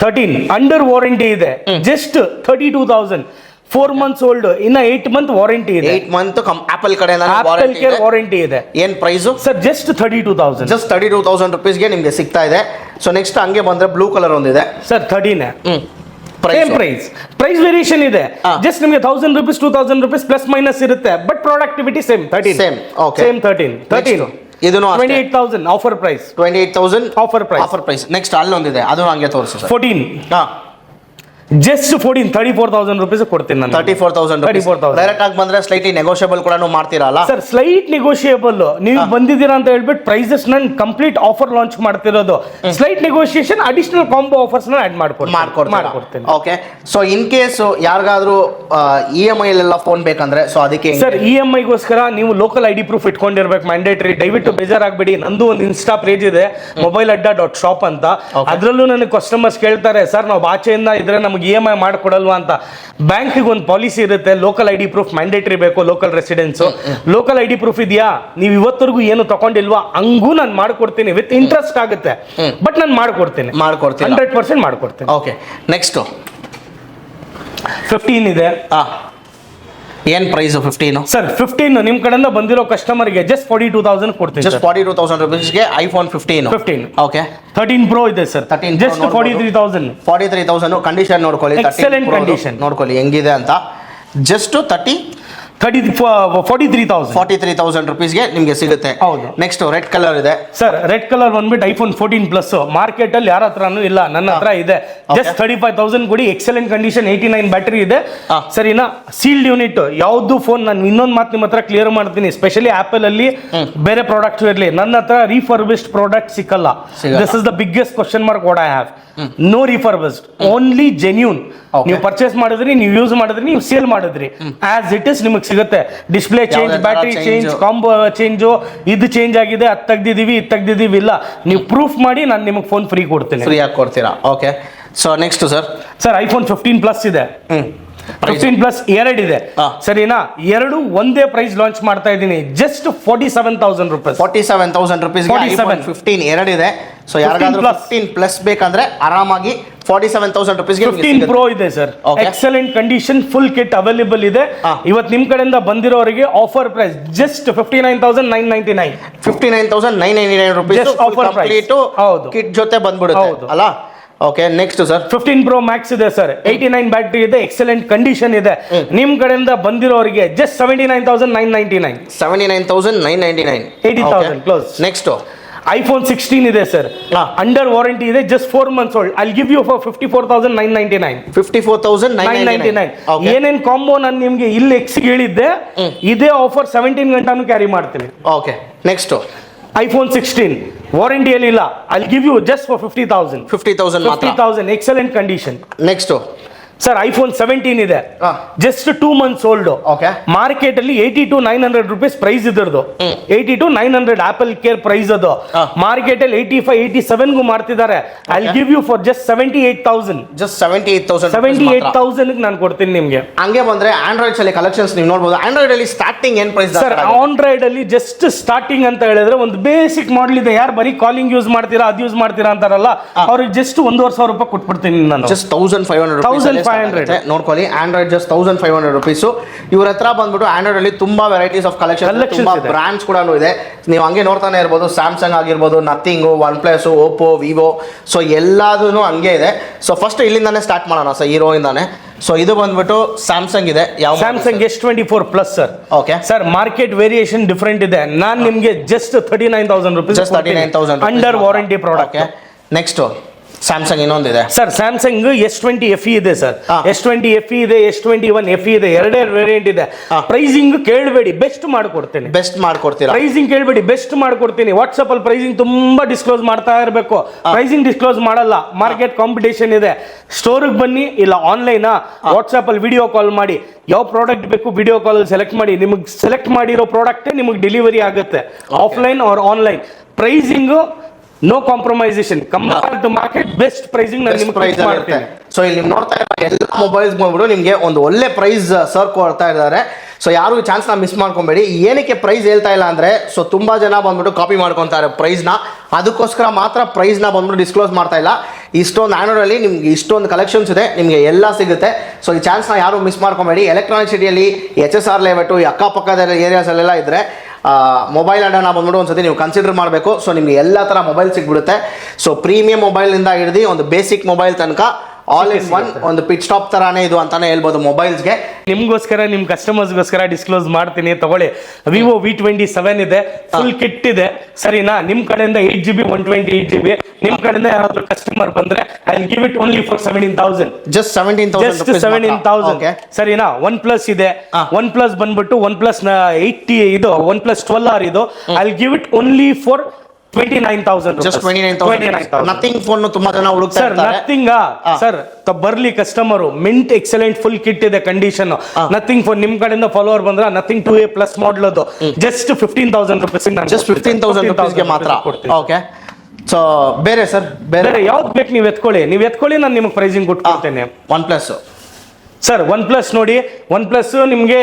13 under warranty ಇದೆ, ಜಸ್ಟ್ 32,000. 4 months ಓಲ್ಡ್, ಇನ್ನ 8 month ವಾರಂಟಿ ಇದೆ. 8 month ಆಪಲ್ ಕಡೆಯಿಂದ ಆಪಲ್ ಕೇರ್ ವಾರಂಟಿ ಇದೆ. ಏನ್ price sir? Just 32,000. Just 32,000 rupees ಗೆ ನಿಮ್ಗೆ ಸಿಗ್ತಾ ಇದೆ. ಸೊ ನೆಕ್ಸ್ಟ್ ಹಂಗೆ ಬಂದ್ರೆ ಬ್ಲೂ ಕಲರ್ ಒಂದಿದೆ ಸರ್, 13 ಸೇಮ್ ಪ್ರೈಸ್ ವೇರಿಯೇಷನ್ ಇದೆ. ಜಸ್ಟ್ ನಿಮಗೆ 1,000 rupees 2,000 rupees ಪ್ಲಸ್ ಮೈನಸ್ ಇರುತ್ತೆ, but productivity same 13. Same. Okay, same 13 ಇದನ್ನು 28,000 offer price. 28,000 offer price. Next ಅಲ್ಲೊಂದಿದೆ, ಅದು ಹಂಗೆ ತೋರಿಸಿ ಸರ್. 14 ಜಸ್ಟ್ 14 34,000 rupees ಕೊಡ್ತೀನಿ ನಾನು. 34,000 ಡೈರೆಕ್ಟ್ ಆಗಿ ಬಂದ್ರೆ ಸ್ಲೈಟ್ಲಿ ನೆಗೋಷಿಯಬಲ್ ಕೂಡ ಮಾಡ್ತೀರಲ್ಲ ಸರ್? Slight negotiable. ನೀವು ಬಂದಿದ್ದೀರಾ ಅಂತ ಹೇಳ್ಬಿಟ್ಟು ಪ್ರೈಸಸ್ ನಾನು ಕಂಪ್ಲೀಟ್ ಆಫರ್ ಲಾಂಚ್ ಮಾಡ್ತಿರೋದು. Slight negotiation, additional combo offers add ಮಾಡ್ಕೊಡ್ತೀನಿ. ಓಕೆ, ಸೊ ಇನ್ ಕೇಸ್ ಯಾರಿಗಾದ್ರೂ EMI ಎಲ್ಲ ಫೋನ್ ಬೇಕಂದ್ರೆ ಸೊ ಅದಕ್ಕೆ ಸರ್ EMI ಗೋಸ್ಕರ ನೀವು ಲೋಕಲ್ ID ಪ್ರೂಫ್ ಇಟ್ಕೊಂಡಿರ್ಬೇಕು, ಮ್ಯಾಂಡೇಟರಿ. ದಯವಿಟ್ಟು ಬೇಜಾರಾಗಬೇಡಿ, ನಂದು ಒಂದು ಇನ್ಸ್ಟಾ ಪೇಜ್ ಇದೆ, mobileadda.shop ಅಂತ. ಅದರಲ್ಲೂ ನನಗೆ ಕಸ್ಟಮರ್ಸ್ ಕೇಳ್ತಾರೆ, ಸರ್ ನಾವು ಆಚೆಯಿಂದ ಇದ್ರೆ ನಮ್ಗೆ EMI ಮಾಡ್ಕೊಡಲ್ವಾ ಅಂತ. ಬ್ಯಾಂಕಿಗೆ ಒಂದು ಪಾಲಿಸಿ ಇರುತ್ತೆ, ಲೋಕಲ್ ID ಪ್ರೂಫ್ ಮ್ಯಾಂಡೇಟರಿ ಬೇಕು, local residence. Local ID proof ಇದೆಯಾ, ನೀವು ಇವತ್ತರೆಗೂ ಏನು ತಗೊಂಡಿಲ್ವಾ, ಹಂಗೂ ನಾನು ಮಾಡ್ಕೊಡ್ತೀನಿ. ವಿತ್ ಇಂಟ್ರೆಸ್ಟ್ ಆಗುತ್ತೆ, ಬಟ್ ನಾನು ಮಾಡ್ಕೊಡ್ತೀನಿ 100% ಮಾಡ್ಕೊಡ್ತೀನಿ. ಓಕೆ, ನೆಕ್ಸ್ಟ್ 15 ಇದೆ. ಏನ್ ಪ್ರೈಸ್ 15? ಸರ್ 15 ನಿಮ್ ಕಡೆಯಿಂದ ಬಂದಿರೋ ಕಸ್ಟಮರ್ಗೆ ಜಸ್ಟ್ 42,000 ಕೊಡ್ತೀನಿ. ಜಸ್ಟ್ 42,000 rupees ಗೆ ಐಫೋನ್ 15. ಓಕೆ, 13 Pro ಇದೆ ಸರ್, 13 ಜಸ್ಟ್ 43,000. 43,000 ಕಂಡೀಷನ್ ನೋಡ್ಕೊಳ್ಳಿ, ಎಕ್ಸಲೆಂಟ್ ಕಂಡೀಷನ್ ನೋಡ್ಕೊಳ್ಳಿ ಹೆಂಗಿದೆ ಅಂತ. ಜಸ್ಟ್ 43,000 rupees ಗೆ ನಿಮ್ಗೆ ಸಿಗುತ್ತೆ. ಹೌದು. ನೆಕ್ಸ್ಟ್ ರೆಡ್ ಕಲರ್ ಇದೆ ಸರ್, ರೆಡ್ ಕಲರ್ ಬಂದ್ಬಿಟ್ಟು ಐಫೋನ್ 14 ಪ್ಲಸ್ ಮಾರ್ಕೆಟ್ ಅಲ್ಲಿ ಯಾರ ಹತ್ರನೂ ಇಲ್ಲ, ನನ್ನ ಹತ್ರ ಇದೆ. ಜಸ್ಟ್ 35,000 ಕೊಡಿ, ಎಕ್ಸಲೆಂಟ್ ಕಂಡೀಷನ್, 89 ಬ್ಯಾಟರಿ ಇದೆ. ಸರಿನಾ? Sealed unit. ಯಾವ್ದು ಫೋನ್, ನಾನು ಇನ್ನೊಂದು ಮಾತು ನಿಮ್ಮ ಹತ್ರ ಕ್ಲಿಯರ್ ಮಾಡ್ತೀನಿ, ಸ್ಪೆಷಲಿ ಆಪಲ್ ಅಲ್ಲಿ ಬೇರೆ ಪ್ರಾಡಕ್ಟ್ ಇರಲಿ, ನನ್ನ ಹತ್ರ ರೀಫರ್ಬಿಶ್ಡ್ ಪ್ರಾಡಕ್ಟ್ ಸಿಕ್ಕಲ್ಲ. This is the biggest question mark what I have. No refurbished, only genuine. ನೀವು ಪರ್ಚೇಸ್ ಮಾಡಿದ್ರಿ, ನೀವು ಯೂಸ್ ಮಾಡಿದ್ರಿ, ನೀವು ಸೇಲ್ ಮಾಡಿದ್ರಿ, ಆಸ್ ಇಟ್ ಇಸ್ ನಿಮಗೆ ಸಿಗುತ್ತೆ. Display change, battery change, combo change, ಇದು ಚೇಂಜ್ ಆಗಿದೆ, ಅದು ತೆಗ್ದಿದೀವಿ, ಇದು ತೆಗ್ದಿದೀವಿ, ಇಲ್ಲ ನೀವು ಪ್ರೂಫ್ ಮಾಡಿ ನಾನು ನಿಮಗೆ ಫೋನ್ ಫ್ರೀ ಕೊಡ್ತೀನಿ. ಫ್ರೀ ಆಗಿ ಕೊಡ್ತೀರಾ? Okay, so next sir iPhone 15 plus ಇದೆ. 15 ಪ್ಲಸ್ 2 ಇದೆ. ಸರಿನಾ? 2 ಒಂದೇ ಪ್ರೈಸ್ ಲಾಂಚ್ ಮಾಡ್ತಾ ಇದ್ದೀನಿ, ಜಸ್ಟ್ 47,000 rupees. 47,000 rupees 15 2 ಇದೆ. ಸೊ ಯಾರಿಗಾದ್ರೂ 15 ಪ್ಲಸ್ ಬೇಕಂದ್ರೆ ಆರಾಮಾಗಿ 47,000 ರುಪೀಸ್ಗೆ 15 Pro ಇದೆ sir. Okay. Excellent condition full kit available ಇದೆ. ಇವತ್ತು ನಿಮ್ ಕಡೆಯಿಂದ ಬಂದಿರೋರಿಗೆ offer price just 59,999. 59,999 rupees Just offer price. Complete ಹೌದು. ಕಿಟ್ ಜೊತೆ ಬಂದ್ಬಿಡುತ್ತೆ ಹೌದು. ಅಲ್ಲ. Okay, next sir 15 Pro Max ಇದೆ ಸರ್. 89 ಬ್ಯಾಟ್ರಿ ಇದೆ, ಎಕ್ಸಲೆಂಟ್ ಕಂಡೀಷನ್ ಇದೆ. ನಿಮ್ ಕಡೆಯಿಂದ ಬಂದಿರೋರಿಗೆ ಜಸ್ಟ್ 79,999. 79,999. 80,000 ಕ್ಲೋಸ್. ನೆಕ್ಸ್ಟ್ iPhone 16 ಇದೆ ಸರ್. ಅಂಡರ್ ವಾರಂಟಿ ಇದೆ, just 4 months old. I'll give you for 54,999. 54,999. ಏನೇನ್ ಕಾಂಬೋ ನಾನು ನಿಮ್ಗೆ ಇಲ್ಲಿ ಎಕ್ಸ್ ಹೇಳಿದ್ದೆ, ಇದೇ ಆಫರ್ 17 ಗಂಟಾನು ಕ್ಯಾರಿ ಮಾಡ್ತೀನಿ. ಓಕೆ, ನೆಕ್ಸ್ಟ್ iPhone 16 ವಾರಂಟಿಯಲ್ಲಿ ಇಲ್ಲ. I'll give you just for 50,000. 50,000 ಮಾತ್ರ. 50,000 excellent condition. Next sir iPhone 17 ಇದೆ, just 2 months old. Okay, market ಅಲ್ಲಿ 80-900 rupees ಪ್ರೈಸ್ ಇದ್ರದ್ದು. 80-900 ಆಪಲ್ ಕೇರ್ ಪ್ರೈಸ್ ಅದು. ಮಾರ್ಕೆಟ್ ಅಲ್ಲಿ 85-87 ಗೂ ಮಾಡ್ತಿದ್ದಾರೆ. I'll give you for just 78,000. Just 78,000. 78,000 ನಾನು ಕೊಡ್ತೀನಿ ನಿಮ್ಗೆ. ಹಂಗೆ ಬಂದ್ರೆ ಆಂಡ್ರಾಯ್ಡ್ಸ್ ಅಲ್ಲಿ ಕಲೆಕ್ಷನ್ಸ್ ನೀವು ನೋಡಬಹುದು. ಆಂಡ್ರಾಯ್ಡ್ ಅಲ್ಲಿ ಸ್ಟಾರ್ಟಿಂಗ್ ಏನ್ ಪ್ರೈಸ್ ಸರ್ ಆಂಡ್ರಾಯ್ಡ್ ಅಲ್ಲಿ ಜಸ್ಟ್ ಸ್ಟಾರ್ಟಿಂಗ್ ಅಂತ ಹೇಳಿದ್ರೆ ಒಂದು ಬೇಸಿಕ್ ಮಾಡಲ್ ಇದೆ. ಯಾರು ಬರೀ ಕಾಲಿಂಗ್ ಯೂಸ್ ಮಾಡ್ತೀರಾ, ಅದು ಯೂಸ್ ಮಾಡ್ತೀರಾ ಅಂತಾರಲ್ಲ, ಅವ್ರಿಗೆ ಜಸ್ಟ್ 1,500 ರೂಪಾಯಿ ಕೊಟ್ಬಿಡ್ತೀನಿ ನಾನು. ಜಸ್ಟ್ 1,500 ನೋಡ್ಕೊಳ್ಳಿ. Android just 1,500 rupees. ಇವ್ರ ಹತ್ರ ಬಂದ್ಬಿಟ್ಟು ಆಂಡ್ರಾಯ್ಡ್ ಅಲ್ಲಿ ತುಂಬಾ ವೆರೈಟೀಸ್ ಆಫ್ ಕಲೆಕ್ಷನ್, ತುಂಬಾ ಬ್ರಾಂಡ್ಸ್ ಕೂಡ ಇದೆ. ನೀವು ಹಂಗೆ ನೋಡ್ತಾನೆ ಇರ್ಬೋದು. ಸ್ಯಾಮ್ಸಂಗ್ ಆಗಿರ್ಬೋದು, nothing, one plus, Oppo, Vivo, so ಎಲ್ಲದೂ ಹಂಗೆ ಇದೆ. ಸೊ ಫಸ್ಟ್ ಇಲ್ಲಿಂದಾನೆ ಸ್ಟಾರ್ಟ್ ಮಾಡೋಣ ಸರ್, ಹೀರೋ ಇಂದಾನೆ. ಸೊ ಇದು ಬಂದ್ಬಿಟ್ಟು ಸ್ಯಾಮ್ಸಂಗ್ ಇದೆ. ಯಾವ Samsung S24 plus sir. Okay sir, market variation different ಇದೆ. ನಾನು ನಿಮ್ಗೆ just 39,000 rupees, just 39,000 under warranty product. Next Samsung ಇನ್ನೊಂದಿದೆ ಸರ್. ಸ್ಯಾಮ್ಸಂಗ್ S20 FE ಇದೆ ಸರ್. S20 FE ಇದೆ, S21 FE ಇದೆ. ಎರಡೇ ವೇರಿಯಂಟ್ ಇದೆ. ಪ್ರೈಸಿಂಗ್ ಕೇಳಬೇಡಿ, ಬೆಸ್ಟ್ ಮಾಡ್ಕೊಡ್ತೇನೆ. ಬೆಸ್ಟ್ ಮಾಡ್ಕೊಡ್ತೀರಾ? ಪ್ರೈಸಿಂಗ್ ಕೇಳಬೇಡಿ, ಬೆಸ್ಟ್ ಮಾಡ್ಕೊಡ್ತೀನಿ. ವಾಟ್ಸ್ಆಪ್ ಅಲ್ಲಿ ಪ್ರೈಸಿಂಗ್ ತುಂಬಾ ಡಿಸ್ಕ್ಲೋಸ್ ಮಾಡ್ತಾ ಇರಬೇಕು. ಪ್ರೈಸಿಂಗ್ ಡಿಸ್ಕ್ಲೋಸ್ ಮಾಡಲ್ಲ, ಮಾರ್ಕೆಟ್ ಕಾಂಪಿಟೇಷನ್ ಇದೆ. ಸ್ಟೋರ್ಗೆ ಬನ್ನಿ, ಇಲ್ಲ ಆನ್ಲೈನ್ ವಾಟ್ಸ್ಆಪ್ ಅಲ್ಲಿ ವಿಡಿಯೋ ಕಾಲ್ ಮಾಡಿ. ಯಾವ ಪ್ರಾಡಕ್ಟ್ ಬೇಕು ವಿಡಿಯೋ ಕಾಲ್ ಅಲ್ಲಿ ಸೆಲೆಕ್ಟ್ ಮಾಡಿ. ನಿಮಗೆ ಸೆಲೆಕ್ಟ್ ಮಾಡಿರೋ ಪ್ರಾಡಕ್ಟ್ ನಿಮಗೆ ಡೆಲಿವರಿ ಆಗುತ್ತೆ, offline or online. Pricing no compromisation, compare to market best pricing ನಾನು ನಿಮಗೆ ಪ್ರೈಸ್ ಮಾಡ್ತೀನಿ. ಸೊ ಇಲ್ಲಿ ನೀವು ನೋಡ್ತಾ ಇರೋ ಎಲ್ಲ ಮೊಬೈಲ್ಸ್ ಬಂದ್ಬಿಟ್ಟು ನಿಮಗೆ ಒಂದು ಒಳ್ಳೆ ಪ್ರೈಸ್ ಸರ್ ಕೊಡ್ತಾ ಇದ್ದಾರೆ. ಸೊ ಯಾರು ಈ ಚಾನ್ಸ್ನ ಮಿಸ್ ಮಾಡ್ಕೊಬೇಡಿ. ಏನಕ್ಕೆ ಪ್ರೈಸ್ ಹೇಳ್ತಾ ಇಲ್ಲ ಅಂದರೆ, ಸೊ ತುಂಬ ಜನ ಬಂದ್ಬಿಟ್ಟು ಕಾಪಿ ಮಾಡ್ಕೊತಾರೆ ಪ್ರೈಸ್ನ. ಅದಕ್ಕೋಸ್ಕರ ಮಾತ್ರ ಪ್ರೈಸ್ನ ಬಂದ್ಬಿಟ್ಟು ಡಿಸ್ಕ್ಲೋಸ್ ಮಾಡ್ತಾ ಇಲ್ಲ. ಇಷ್ಟೊಂದು ಆ್ಯಂಡ್ರಾಯ್ಡಲ್ಲಿ ನಿಮ್ಗೆ ಇಷ್ಟೊಂದು ಕಲೆಕ್ಷನ್ಸ್ ಇದೆ, ನಿಮಗೆ ಎಲ್ಲ ಸಿಗುತ್ತೆ. ಸೊ ಈ ಚಾನ್ಸ್ನ ಯಾರು ಮಿಸ್ ಮಾಡ್ಕೊಬೇಡಿ. ಎಲೆಕ್ಟ್ರಾನಿಕ್ ಸಿಟಿಯಲ್ಲಿ HSR ಲೇಔಟು, ಈ ಅಕ್ಕಪಕ್ಕದ ಏರಿಯಾಸಲ್ಲೆಲ್ಲ ಇದ್ದರೆ ಮೊಬೈಲ್ ಅಡ್ಡಾನ ಬಂದ್ಬಿಟ್ಟು ಒಂದ್ಸತಿ ನೀವು ಕನ್ಸಿಡರ್ ಮಾಡಬೇಕು. ಸೊ ನಿಮಗೆ ಎಲ್ಲ ಥರ ಮೊಬೈಲ್ ಸಿಗ್ಬಿಡುತ್ತೆ. ಸೊ ಪ್ರೀಮಿಯಂ ಮೊಬೈಲಿಂದ ಹಿಡಿದು ಒಂದು ಬೇಸಿಕ್ ಮೊಬೈಲ್ ತನಕ ಆಲ್ ಇನ್ ಒನ್, ಒಂದು ಪಿಟ್ ಸ್ಟಾಪ್ ತರಾನೇ ಇದು ಅಂತಾನೆ ಹೇಳ್ಬೋದು ಮೊಬೈಲ್ಸ್ಗೆ. ನಿಮ್ಗೋಸ್ಕರ, ನಿಮ್ ಕಸ್ಟಮರ್ಸ್ಗೋಸ್ಕರ ಡಿಸ್ಕ್ಲೋಸ್ ಮಾಡ್ತೀನಿ, ತಗೊಳ್ಳಿ. ವಿವೋ V27 ಇದೆ, ಫುಲ್ ಕಿಟ್ ಇದೆ, ಸರಿನಾ? ನಿಮ್ ಕಡೆಯಿಂದ 8GB 128GB. ನಿಮ್ ಕಡೆಯಿಂದ ಯಾರಾದ್ರೂ ಕಸ್ಟಮರ್ ಬಂದ್ರೆ I give it only for 17,000. Just 17,000. ಸರಿನಾ? ಒನ್ ಪ್ಲಸ್ ಇದೆ. ಒನ್ ಪ್ಲಸ್ ಬಂದ್ಬಿಟ್ಟು ಒನ್ ಪ್ಲಸ್ 80 ಇದು, ಒನ್ ಪ್ಲಸ್ 12R ಇದು. I give it only for 29,000. Just 29,000. Nothing phone ತುಂಬಾ ಜನ ಹುಡುಕ್ತಾ ಇರ್ತಾರೆ. ನಥಿಂಗ್ ಸರ್, ಬರ್ಲಿ customer. Mint excellent full kit ಇದೆ ಕಂಡೀಷನ್. ನಥಿಂಗ್ ಫೋನ್ ನಿಮ್ ಕಡೆಯಿಂದ ಫಾಲೋವರ್ ಬಂದ್ರೆ ನಥಿಂಗ್ 2A ಪ್ಲಸ್ ಮಾಡಲ್ ಅದು ಜಸ್ಟ್ 15,000 ರೂಪೀಸ್. ಜಸ್ಟ್ 15,000 ರೂಪೀಸ್ಗೆ ಮಾತ್ರ. ಓಕೆ. ಸೊ ಬೇರೆ ಸರ್, ಬೇರೆ ಯಾವ್ದು ಬೇಕು ನೀವು ಎತ್ಕೊಳ್ಳಿ, ನಾನು ನಿಮಗೆ ಪ್ರೈಸಿಂಗ್ ಕೊಟ್ಕೊಡ್ತೇನೆ. OnePlus sir, OnePlus ನೋಡಿ. ಒನ್ ಪ್ಲಸ್ ನಿಮಗೆ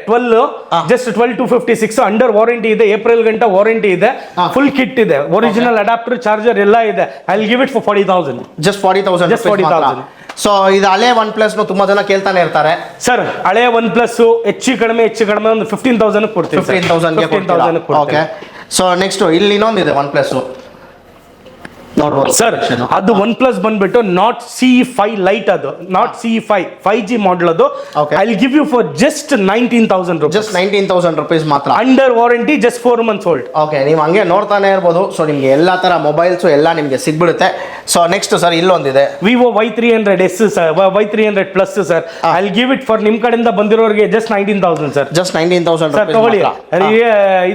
12 ಜಸ್ಟ್ 12,256 ಅಂಡರ್ ವಾರಂಟಿ ಇದೆ. ಏಪ್ರಿಲ್ ಗಂಟ ವಾರಂಟಿ ಇದೆ. ಫುಲ್ ಕಿಟ್ ಇದೆ, ಒರಿಜಿನಲ್ ಅಡಾಪ್ಟರ್, ಚಾರ್ಜರ್ ಎಲ್ಲ ಇದೆ. I will give it for 40,000. Just 40,000. Just 40,000. So ಇದು ಹಳೆ ಒನ್ ಪ್ಲಸ್ ತುಂಬಾ ಜನ ಕೇಳ್ತಾನೆ ಇರ್ತಾರೆ ಸರ್. ಹಳೆ ಒನ್ ಪ್ಲಸ್ ಹೆಚ್ಚು ಕಡಿಮೆ ಒಂದು 15,000 ಕೊಡ್ತೀವಿ. 15,000. ಓಕೆ. ಸೊ ನೆಕ್ಸ್ಟ್ ಇಲ್ಲಿ ಇನ್ನೊಂದಿದೆ ಒನ್ ಪ್ಲಸ್ ಸರ್. ಅದು ಒನ್ ಪ್ಲಸ್ ಬಂದ್ಬಿಟ್ಟು ನಾಟ್ CE5 ಲೈಟ್. ಅದು ನಾಟ್ CE5 5G ಮಾಡಲ್ ಅದು. I will give you for just 19,000 rupees. Just 19,000 rupees ಮಾತ್ರ, under warranty, just 4 months old. Okay. ನೀವು ಹಂಗೆ ನೋಡ್ತಾನೆ ಇರ್ಬೋದು. ಸೊ ನಿಮ್ಗೆ ಎಲ್ಲಾ ತರ ಮೊಬೈಲ್ಸ್ ಎಲ್ಲ ನಿಮ್ಗೆ ಸಿಗ್ಬಿಡುತ್ತೆ. ಸೊ ನೆಕ್ಸ್ಟ್ ಸರ್ ಇಲ್ಲೊಂದಿದೆ Vivo Y300S sir, Y300 plus sir. I will give it for ನಿಮ್ ಕಡೆಯಿಂದ ಬಂದಿರೋರಿಗೆ ಜಸ್ಟ್ 19,000 ಸರ್. ಜಸ್ಟ್ 19,000 ಸರ್ ತಗೊಳ್ಳಿ.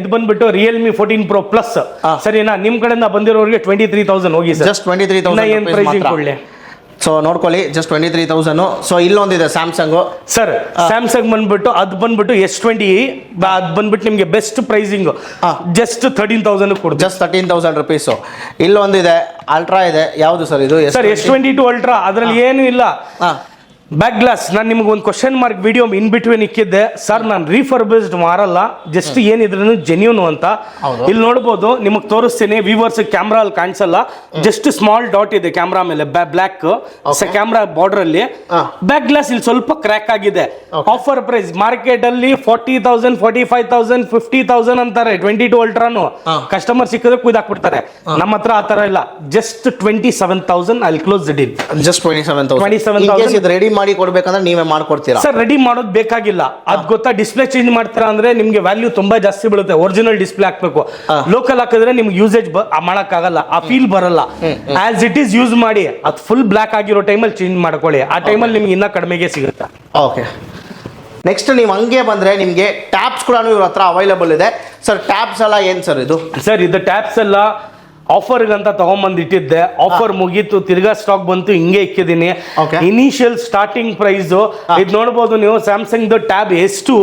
ಇದು ಬಂದ್ಬಿಟ್ಟು Realme 14 Pro ಪ್ಲಸ್, ಸರಿನಾ? ನಿಮ್ ಕಡೆಯಿಂದ ಬಂದಿರೋರಿಗೆ 23,000 ಹೋಗಿ ಸರ್. ಜಸ್ಟ್ 23,000. ಸೊ ನೋಡ್ಕೊಳ್ಳಿ, ಜಸ್ಟ್ 23,000. ಸೊ ಇಲ್ಲೊಂದಿದೆ ಸ್ಯಾಮ್ಸಂಗ್ ಸರ್. ಸ್ಯಾಮ್ಸಂಗ್ ಬಂದ್ಬಿಟ್ಟು ಅದು ಬಂದ್ಬಿಟ್ಟು S20 ಅದು ಬಂದ್ಬಿಟ್ಟು ನಿಮಗೆ ಬೆಸ್ಟ್ ಪ್ರೈಸಿಂಗ್ ಜಸ್ಟ್ 13,000 ಕೊಡ್ತೀವಿ. Just 13,000 rupees. ಇಲ್ಲೊಂದಿದೆ ಅಲ್ಟ್ರಾ ಇದೆ. ಯಾವುದು ಸರ್ ಇದು? Sir S22 Ultra. ಅದರಲ್ಲಿ ಏನು ಇಲ್ಲ, ಬ್ಯಾಕ್ ಗ್ಲಾಸ್ ನಾನು ನಿಮ್ಗೆ ಒಂದು question mark video in between ಇಕ್ಕಿದ್ದೆ ಸರ್ ನಾನು ರೀಫರ್ಬಿಸ್ಡ್ ಮಾರಲ್ಲ ಜಸ್ಟ್ ಏನಿದ್ರು ಜೆನ್ಯೂನ್ ಅಂತ. ಇಲ್ಲಿ ನೋಡ್ಬೋದು ನಿಮಗೆ ತೋರಿಸ್ತೀನಿ ವ್ಯೂವರ್ಸ್ ಕ್ಯಾಮ್ರಾ ಅಲ್ಲಿ ಕಾಣಿಸಲ್ಲ, ಜಸ್ಟ್ ಸ್ಮಾಲ್ ಡಾಟ್ ಇದೆ ಕ್ಯಾಮ್ರಾ ಮೇಲೆ ಬ್ಲಾಕ್ ಕ್ಯಾಮ್ರಾ ಬಾರ್ಡರ್ ಅಲ್ಲಿ. ಬ್ಯಾಕ್ ಗ್ಲಾಸ್ ಇಲ್ಲಿ ಸ್ವಲ್ಪ ಕ್ರ್ಯಾಕ್ ಆಗಿದೆ. ಆಫರ್ ಪ್ರೈಸ್ ಮಾರ್ಕೆಟ್ ಅಲ್ಲಿ 40,000 45,000 50,000 ಅಂತಾರೆ 22 ಅಲ್ಟ್ರಾನು. ಕಸ್ಟಮರ್ ಸಿಕ್ಕಿದ್ರೆ ಕುಯ್ದಾಕ್ಬಿಡ್ತಾರೆ. ನಮ್ಮ ಹತ್ರ ಆ ತರ ಇಲ್ಲ, just 27,000 I close the deal. Just 27,000 ready ಮಾಡಿ ಕೊಡ್ಬೇಕಂದ್ರೆ ನೀವೇ ಮಾಡ್ಕೊಡ್ತೀರಾ ಸರ್? ರೆಡಿ ಮಾಡೋದು ಬೇಕಾಗಿಲ್ಲ, ಅದ್ ಗೊತ್ತಾ. ಡಿಸ್ಪ್ಲೇ ಚೇಂಜ್ ಮಾಡ್ತಾರ ಅಂದ್ರೆ ನಿಮ್ಗೆ ವ್ಯಾಲ್ಯೂ ತುಂಬಾ ಜಾಸ್ತಿ ಬೀಳುತ್ತೆ. ಒರಿಜಿನಲ್ ಡಿಸ್ಪ್ಲೇ ಹಾಕ್ಬೇಕು. ಲೋಕಲ್ ಹಾಕಿದ್ರೆ ನಿಮ್ಗೆ ಯೂಸೇಜ್ ಮಾಡಕ್ ಆಗಲ್ಲ, ಆ ಫೀಲ್ ಬರಲ್ಲ. ಆಸ್ ಇಟ್ ಈಸ್ ಯೂಸ್ ಮಾಡಿ, ಅದು ಫುಲ್ ಬ್ಲಾಕ್ ಆಗಿರೋ ಟೈಮಲ್ಲಿ ಚೇಂಜ್ ಮಾಡ್ಕೊಳ್ಳಿ. ಆ ಟೈಮಲ್ಲಿ ನಿಮ್ಗೆ ಇನ್ನ ಕಡಿಮೆಗೆ ಸಿಗುತ್ತೆ. ಓಕೆ, ನೆಕ್ಸ್ಟ್ ನೀವು ಹಂಗೆ ಬಂದ್ರೆ ನಿಮಗೆ ಟ್ಯಾಬ್ಸ್ ಕೂಡ ಇವ್ರ ಹತ್ರ ಅವೈಲೇಬಲ್ ಇದೆ. ಸರ್ ಟ್ಯಾಬ್ಸ್ ಎಲ್ಲ ಏನ್ ಸರ್ ಇದು? ಸರ್ ಇದು ಟ್ಯಾಬ್ಸ್ ಎಲ್ಲ ಆಫರ್ ಅಂತ ತಗೊಂಡ್ಬಂದು ಇಟ್ಟಿದ್ದೆ. ಆಫರ್ ಮುಗೀತು, ತಿರ್ಗಾ ಸ್ಟಾಕ್ ಬಂತು, ಹಿಂಗೆ ಇಕ್ಕಿದೀನಿ. ಇನಿಷಿಯಲ್ ಸ್ಟಾರ್ಟಿಂಗ್ ಪ್ರೈಸ್ ಇದು ನೋಡಬಹುದು ನೀವು. ಸ್ಯಾಮ್ಸಂಗ್ ದ ಟ್ಯಾಬ್ ಎಷ್ಟು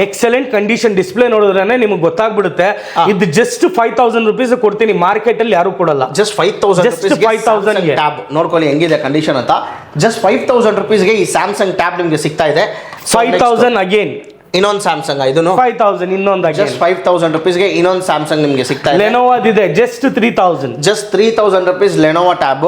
ಎಕ್ಸಲೆಂಟ್ ಕಂಡೀಷನ್, ಡಿಸ್ಪ್ಲೇ ನೋಡಿದ್ರೆ ನಿಮ್ಗೆ ಗೊತ್ತಾಗ್ಬಿಡುತ್ತೆ. ಇದು ಜಸ್ಟ್ 5,000 rupees ಕೊಡ್ತೀನಿ. ಮಾರ್ಕೆಟ್ ಅಲ್ಲಿ ಯಾರು ಕೊಡಲ್ಲ. ಜಸ್ಟ್ 5,000 ಟ್ಯಾಬ್ ನೋಡ್ಕೊಳ್ಳಿ ಹೆಂಗಿದೆ ಕಂಡೀಷನ್ ಅಂತ. ಜಸ್ಟ್ 5,000 rupeesಗೆ ಈ ಸ್ಯಾಮ್ಸಂಗ್ ಟ್ಯಾಬ್ ನಿಮ್ಗೆ ಸಿಗ್ತಾ ಇದೆ. 5,000 ಅಗೇನ್ ಇನ್ನೊಂದು ಸ್ಯಾಮ್ಸಂಗ್, ಇದನ್ನು 5,000 ಇನ್ನೊಂದು ಜಸ್ಟ್ 5,000 rupeesಗೆ ಇನ್ನೊಂದು ಸ್ಯಾಮ್ಸಂಗ್ ನಿಮ್ಗೆ ಸಿಗ್ತಾ ಇದೆ. ಲೆನೋವಾದಿದೆ just 3,000. Just 3,000 rupees Lenovo tab.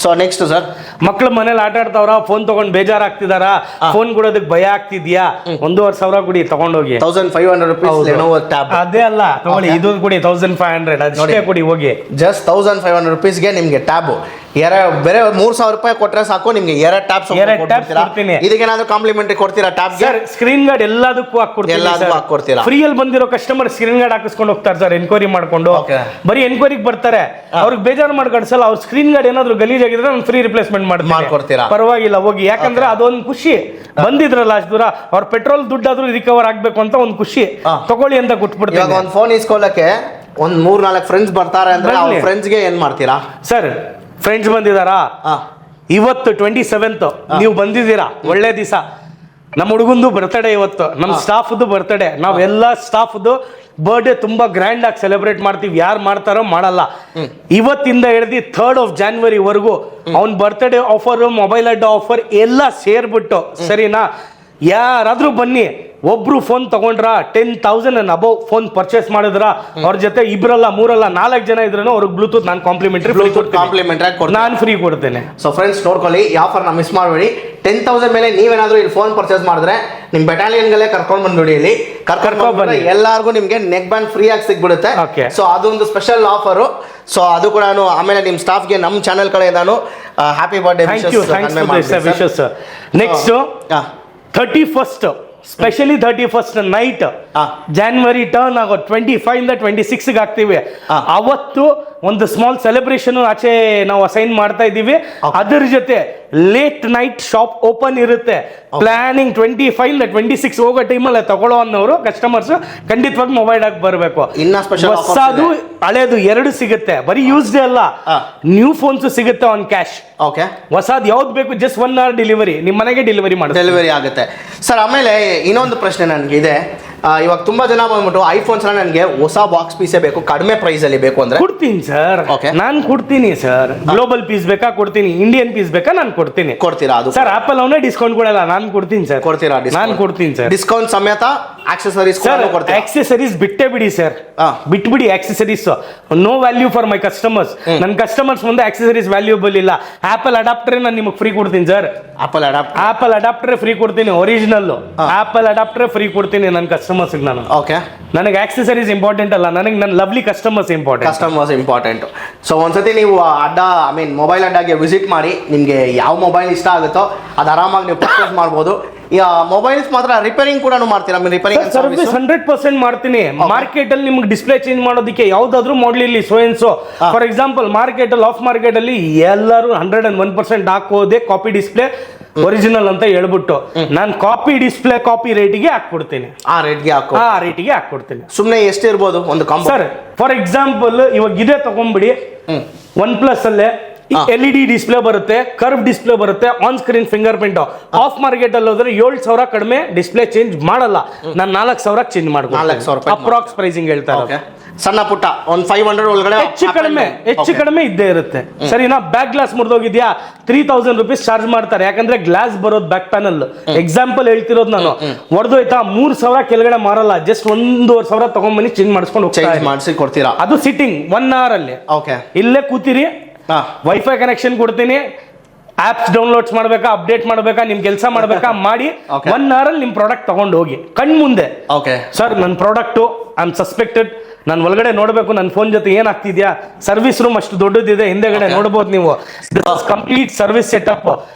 So next sir, ಮಕ್ಳು ಮನೇಲಿ ಆಟ ಆಡ್ತಾವ್ರ, ಫೋನ್ ತಗೊಂಡ್ ಬೇಜಾರಾಗ್ತಿದಾರ, ಫೋನ್ ಕೊಡೋದಕ್ಕೆ ಭಯ ಆಗ್ತಿದ್ಯಾ, 1,500 ಕೊಡಿ ತಗೊಂಡೋಗಿ. 1,500 rupees ಲೆನೋವಾ ಟ್ಯಾಬ್. ಅದೇ ಅಲ್ಲ ತಗೊಳ್ಳಿ, ಇದು ಕೊಡಿ 1,500 ಅಷ್ಟೇ ಕೊಡಿ ಹೋಗಿ. ಜಸ್ಟ್ 1,500 rupeesಗೆ ನಿಮ್ಗೆ ಟ್ಯಾಬ್. ಬೇರೆ 3,000 ರೂಪಾಯಿ ಕೊಟ್ರೆ ಸಾಕು, ನಿಮ್ಗೆ ಎರಡು ಟ್ಯಾಬ್ಸ್ ಕೊಡ್ತೀನಿ. ಇದಕ್ಕೇನಾದ್ರೂ ಕಾಂಪ್ಲಿಮೆಂಟರಿ ಕೊಡ್ತೀರಾ ಟ್ಯಾಬ್? ಸ್ಕ್ರೀನ್ ಗಾರ್ಡ್ ಎಲ್ಲದಕ್ಕೂ ಹಾಕೊಡ್ತೀರಾ. ಫ್ರೀ ಅಲ್ಲಿ ಬಂದಿರೋ ಕಸ್ಟಮರ್ ಸ್ಕ್ರೀನ್ ಗಾರ್ಡ್ ಹಾಕಿಸ್ಕೊಂಡು ಹೋಗ್ತಾರೆ ಸರ್, ಎನ್ಕ್ವೈರಿ ಮಾಡ್ಕೊಂಡು. ಬರೀ ಎನ್ಕ್ವೈರಿಗೆ ಬರ್ತಾರೆ, ಅವ್ರಿಗೆ ಬೇಜಾರು ಮಾಡ್ಕೊಡ್ಸಲ್ಲ. ಅವ್ರ ಸ್ಕ್ರೀನ್ ಗಾರ್ಡ್ ಏನಾದ್ರು ಗಲೀಜ್ ಆಗಿದ್ರೆ ನಾನು ಫ್ರೀ ರಿಪ್ಲೇಸ್ಮೆಂಟ್ ಮಾಡ್ಕೊಡ್ತೀರಾ. ಪರವಾಗಿಲ್ಲ ಹೋಗಿ, ಯಾಕಂದ್ರೆ ಅದೊಂದು ಖುಷಿ. ಬಂದಿದ್ರಲ್ಲ ಅಷ್ಟು ದೂರ, ಅವ್ರ ಪೆಟ್ರೋಲ್ ದುಡ್ಡಾದ್ರೂ ರಿಕವರ್ ಆಗ್ಬೇಕು ಅಂತ ಒಂದು ಖುಷಿ. ತಗೊಳ್ಳಿ ಅಂತ ಕೊಟ್ಬಿಡ್ತೀವಿ. ಒಂದು ಫೋನ್ ಇಸ್ಕೊಳ್ಳಕ್ಕೆ ಒಂದ್ 3-4 ಫ್ರೆಂಡ್ಸ್ ಬರ್ತಾರೆ ಅಂದ್ರೆ ಅವ್ರ ಫ್ರೆಂಡ್ಸ್ಗೆ ಏನ್ ಮಾಡ್ತೀರಾ ಸರ್? ಫ್ರೆಂಡ್ಸ್ ಬಂದಿದಾರಾ, ಇವತ್ತು 27th ನೀವು ಬಂದಿದ್ದೀರಾ, ಒಳ್ಳೆ ದಿವಸ. ನಮ್ಮ ಹುಡುಗಂದು ಬರ್ತಡೇ ಇವತ್ತು, ನಮ್ಮ ಸ್ಟಾಫ್ದು ಬರ್ತಡೇ. ನಾವೆಲ್ಲ ಸ್ಟಾಫ್ದು ಬರ್ಡೇ ತುಂಬಾ ಗ್ರ್ಯಾಂಡ್ ಆಗಿ ಸೆಲೆಬ್ರೇಟ್ ಮಾಡ್ತೀವಿ. ಯಾರು ಮಾಡ್ತಾರೋ ಮಾಡಲ್ಲ. ಇವತ್ತಿಂದ ಹಿಡಿದು 3rd of January ವರೆಗೂ ಅವ್ನ ಬರ್ತ್ಡೇ ಆಫರ್, ಮೊಬೈಲ್ ಅಡ್ಡ ಆಫರ್ ಎಲ್ಲ ಸೇರ್ಬಿಟ್ಟು, ಸರಿನಾ? ಯಾರಾದ್ರೂ ಬನ್ನಿ, ಒಬ್ರು ಫೋನ್ ತಗೊಂಡ್ರ 10,000 and above ಫೋನ್ ಪರ್ಚೇಸ್ ಮಾಡಿದ್ರ ಅವ್ರ ಜೊತೆ 2 ಅಲ್ಲ 3 ಅಲ್ಲ 4 ಜನ ಇದ್ರೂ ಅವ್ರಿಗೆ ಬ್ಲೂಟೂತ್ ನಾನು ಕಾಂಪ್ಲಿಮೆಂಟರಿ ನಾನು ಫ್ರೀ ಕೊಡ್ತೇನೆ. ಸೊ ಫ್ರೆಂಡ್ಸ್ ನೋಡ್ಕೊಳ್ಳಿ, ಈ ಆಫರ್ ನ ಮಿಸ್ ಮಾಡಬೇಡಿ. 10,000 ಮೇಲೆ ನೀವೇನಾದ್ರೂ ಇಲ್ಲಿ ಫೋನ್ ಪರ್ಚೇಸ್ ಮಾಡಿದ್ರೆ ನಿಮ್ ಬೆಟಾಲಿಯನ್ಗಳೇ ಕರ್ಕೊಂಡ್ ಬಂದ್ಬಿಡಿ. ಇಲ್ಲಿ ಕರ್ಕೊಂಡು ಎಲ್ಲಾರ್ಗು ನಿಮ್ಗೆ ನೆಕ್ ಬ್ಯಾಂಡ್ ಫ್ರೀ ಆಗಿ ಸಿಗ್ಬಿಡುತ್ತೆ. ಸೊ ಅದೊಂದು ಸ್ಪೆಷಲ್ ಆಫರ್. ಸೊ ಅದು ಕೂಡ ಆಮೇಲೆ ನಿಮ್ ಸ್ಟಾಫ್ಗೆ ನಮ್ಮ ಚಾನೆಲ್ ಕಡೆ ನಾನು happy birthday wishes. Next 31st specially 31st night January turn ಆಗೋ 25 ಇಂದ 26 ಆಗ್ತೀವಿ. ಅವತ್ತು ಒಂದು ಸ್ಮಾಲ್ ಸೆಲೆಬ್ರೇಷನ್ ಆಚೆ ನಾವು ಅಸೈನ್ ಮಾಡ್ತಾ ಇದ್ದೀವಿ. ಅದರ ಜೊತೆ ಲೇಟ್ ನೈಟ್ ಶಾಪ್ ಓಪನ್ ಇರುತ್ತೆ. ಪ್ಲಾನಿಂಗ್ 25 ಇಂದ 26 ಹೋಗೋ ಟೈಮಲ್ಲಿ ತಗೊಳ್ಳೋ ಅನ್ನೋರು ಕಸ್ಟಮರ್ಸ್ ಖಂಡಿತವಾಗಿ ಮೊಬೈಲ್ ಆಗಿ ಬರಬೇಕು. ಹೊಸದು ಹಳೇದು ಎರಡು ಸಿಗುತ್ತೆ, ಬರೀ ಯೂಸ್ಡ್ ಅಲ್ಲ, ನ್ಯೂ ಫೋನ್ಸ್ ಸಿಗುತ್ತೆ ಆನ್ ಕ್ಯಾಶ್. ಓಕೆ, ಹೊಸದು ಯಾವ್ದು ಬೇಕು ಜಸ್ಟ್ 1 hour ಡೆಲಿವರಿ, ನಿಮ್ಮ ಮನೆಗೆ ಡೆಲಿವರಿ ಆಗುತ್ತೆ ಸರ್. ಆಮೇಲೆ ಇನ್ನೊಂದು ಪ್ರಶ್ನೆ ನನಗೆ ಇದೆ. ಇವಾಗ ತುಂಬಾ ಜನ ಬಂದ್ಬಿಟ್ಟು ಐಫೋನ್ಸ್ ನನಗೆ ಹೊಸ ಬಾಕ್ಸ್ ಪೀಸೇ ಬೇಕು, ಕಡಿಮೆ ಪ್ರೈಸ್ ಅಲ್ಲಿ ಬೇಕು ಅಂದ್ರೆ ಕೊಡ್ತೀನಿ ಸರ್. ನಾನು ಕೊಡ್ತೀನಿ ಸರ್. ಗ್ಲೋಬಲ್ ಪೀಸ್ ಬೇಕಾ ಕೊಡ್ತೀನಿ, ಇಂಡಿಯನ್ ಪೀಸ್ ಬೇಕಾ ನಾನು ಕೊಡ್ತೀನಿ. ಕೊಡ್ತೀರಾ? ಅದು ಸರ್ ಆಪಲ್ ಅವನೇ ಡಿಸ್ಕೌಂಟ್ ಕೊಡಲ್ಲ, ನಾನು ಕೊಡ್ತೀನಿ ಸರ್. ಕೊಡ್ತೀರಾ? ನಾನು ಕೊಡ್ತೀನಿ ಸರ್, ಡಿಸ್ಕೌಂಟ್ ಸಮೇತ. ಆಕ್ಸೆಸರೀಸ್ ಆಕ್ಸೆಸರೀಸ್ ಬಿಟ್ಟೇ ಬಿಡಿ ಸರ್, ಬಿಟ್ಬಿಡಿ accessories. No value for my customers. ನನ್ನ ಕಸ್ಟಮರ್ಸ್ ಮುಂದೆ ಆಕ್ಸೆಸರೀಸ್ ವ್ಯಾಲ್ಯೂಬಲ್ ಇಲ್ಲ. ಆಪಲ್ ಅಡಾಪ್ಟರ್ ನಾನು ನಿಮಗೆ ಫ್ರೀ ಕೊಡ್ತೀನಿ ಸರ್. ಆಪಲ್ ಅಡಾಪ್ಟರ್ ಫ್ರೀ ಕೊಡ್ತೀನಿ, ಒರಿಜಿನಲ್ ಆಪಲ್ ಅಡಾಪ್ಟರ್ ಫ್ರೀ ಕೊಡ್ತೀನಿ ನನ್ನ ಕಸ್ಟಮರ್ಸ್. ನಾನು ಓಕೆ, ನನಗೆ ಆಕ್ಸೆಸರೀಸ್ ಇಂಪಾರ್ಟೆಂಟ್ ಅಲ್ಲ, ನನಗೆ ನನ್ನ ಲವ್ಲಿ ಕಸ್ಟಮರ್ಸ್ ಇಂಪಾರ್ಟೆಂಟ್. ಸೊ ಒಂದ್ಸತಿ ನೀವು ಮೊಬೈಲ್ ಅಡ್ಡಾಗೆ ವಿಸಿಟ್ ಮಾಡಿ, ನಿಮ್ಗೆ ಯಾವ ಮೊಬೈಲ್ ಇಷ್ಟ ಆಗುತ್ತೋ ಅದು ಆರಾಮಾಗಿ ನೀವು ಪರ್ಚೇಸ್ ಮಾಡ್ಬೋದು. ಮೊಬೈಲ್ಸ್ ಮಾತ್ರ ರಿಪೇರಿಂಗ್ ಕೂಡ ಮಾಡ್ತೀರಾ? ರಿಪೇರಿಂಗ್ ಸರ್ವಿಸ್ 100% ಮಾಡ್ತೀನಿ. ಮಾರ್ಕೆಟ್ ಅಲ್ಲಿ ನಿಮ್ಗೆ ಡಿಸ್ಪ್ಲೇ ಚೇಂಜ್ ಮಾಡೋದಕ್ಕೆ ಯಾವ್ದಾದ್ರು ಮಾಡಲ್ ಇಲ್ಲಿ ಸೋ ಫಾರ್ ಎಕ್ಸಾಂಪಲ್ ಮಾರ್ಕೆಟ್ ಅಲ್ಲಿ, ಆಫ್ ಮಾರ್ಕೆಟ್ ಅಲ್ಲಿ ಎಲ್ಲರೂ 101% ಹಾಕೋದೆ ಕಾಪಿ ಡಿಸ್ಪ್ಲೇ ಒರಿಜಿನಲ್ ಅಂತ ಹೇಳ್ಬಿಟ್ಟು, ನಾನು ಕಾಪಿ ಡಿಸ್ಪ್ಲೇ ಕಾಪಿ ರೇಟಿಗೆ ಹಾಕ್ಕೊಡ್ತೀನಿ. ಆ ರೇಟಿಗೆ ಹಾಕ್ಕೊಡ್ತೀನಿ. ಸುಮ್ಮನೆ ಎಷ್ಟು ಇರ್ಬೋದು ಒಂದು ಸರ್? ಫಾರ್ ಎಕ್ಸಾಂಪಲ್ ಇವಾಗ ಇದೇ ತಗೊಂಡ್ಬಿಡಿ, OnePlus ಅಲ್ಲೇ LED ಡಿಸ್ಪ್ಲೇ ಬರುತ್ತೆ, ಕರ್ವ್ ಡಿಸ್ಪ್ಲೇ ಬರುತ್ತೆ, on screen finger print. Of market ಅಲ್ಲಿ ಹೋದ್ರೆ 7,000 ಕಡಿಮೆ ಡಿಸ್ಪ್ಲೇ ಚೇಂಜ್ ಮಾಡಲ್ಲ, ನಾನು 4,000 ಚೇಂಜ್ ಮಾಡ್ಬೋದು. ಅಪ್ರಾಕ್ಸ್ ಪ್ರೈಸಿಂಗ್ ಹೇಳ್ತಾರೆ. ಸಣ್ಣ ಪುಟ್ಟ ಒಂದು 500 ಒಳಗಡೆ ಹೆಚ್ಚು ಕಡಿಮೆ ಇದ್ದೇ ಇರುತ್ತೆ. ಸರಿನಾ? ಬ್ಯಾಕ್ ಗ್ಲಾಸ್ ಮುರಿದೋಗಿದ್ಯಾ, 3000 rupees ಚಾರ್ಜ್ ಮಾಡ್ತಾರೆ. ಯಾಕಂದ್ರೆ ಗ್ಲಾಸ್ ಬರೋದು ಬ್ಯಾಕ್ ಪ್ಯಾನಲ್. ಎಕ್ಸಾಂಪಲ್ ಹೇಳ್ತಿರೋದು ನಾನು. ಹೊಡೆದೋಯ್ತಾ 3000 ಕೆಳಗಡೆ ಮಾರಲ್ಲ, ಜಸ್ಟ್ 1500 ತಗೊಂಡ್ಬನ್ನಿ ಚೇಂಜ್ ಮಾಡಿಸ್ಕೊಂಡು ಮಾಡಿಸಿ ಕೊಡ್ತೀರಾ. ಅದು ಸಿಟ್ಟಿಂಗ್ 1 hour ಅಲ್ಲಿ. ಓಕೆ, ಇಲ್ಲೇ ಕೂತಿರಿ, ವೈಫೈ ಕನೆಕ್ಷನ್ ಕೊಡ್ತೀನಿ, ಆಪ್ಸ್ ಡೌನ್ಲೋಡ್ಸ್ ಮಾಡ್ಬೇಕಾ, ಅಪ್ಡೇಟ್ ಮಾಡ್ಬೇಕಾ, ನಿಮ್ ಕೆಲಸ ಮಾಡ್ಬೇಕಾ ಮಾಡಿ 1 hour ಅಲ್ಲಿ ನಿಮ್ ಪ್ರಾಡಕ್ಟ್ ತಗೊಂಡು ಹೋಗಿ ಕಣ್ ಮುಂದೆ. ಓಕೆ ಸರ್, ನನ್ನ ಪ್ರಾಡಕ್ಟು ಐ ಆಮ್ ಸಸ್ಪೆಕ್ಟೆಡ್, ನಾನು ಒಳಗಡೆ ನೋಡಬೇಕು ನನ್ನ ಫೋನ್ ಜೊತೆ ಏನಾಗ್ತಿದ್ಯಾ. ಸರ್ವಿಸ್ ರೂಮ್ ಅಷ್ಟು ದೊಡ್ಡದಿದೆ, ಹಿಂದೆಗಡೆ ನೋಡಬಹುದು ನೀವು. ಕಂಪ್ಲೀಟ್ ಸರ್ವಿಸ್ ಸೆಟಪ್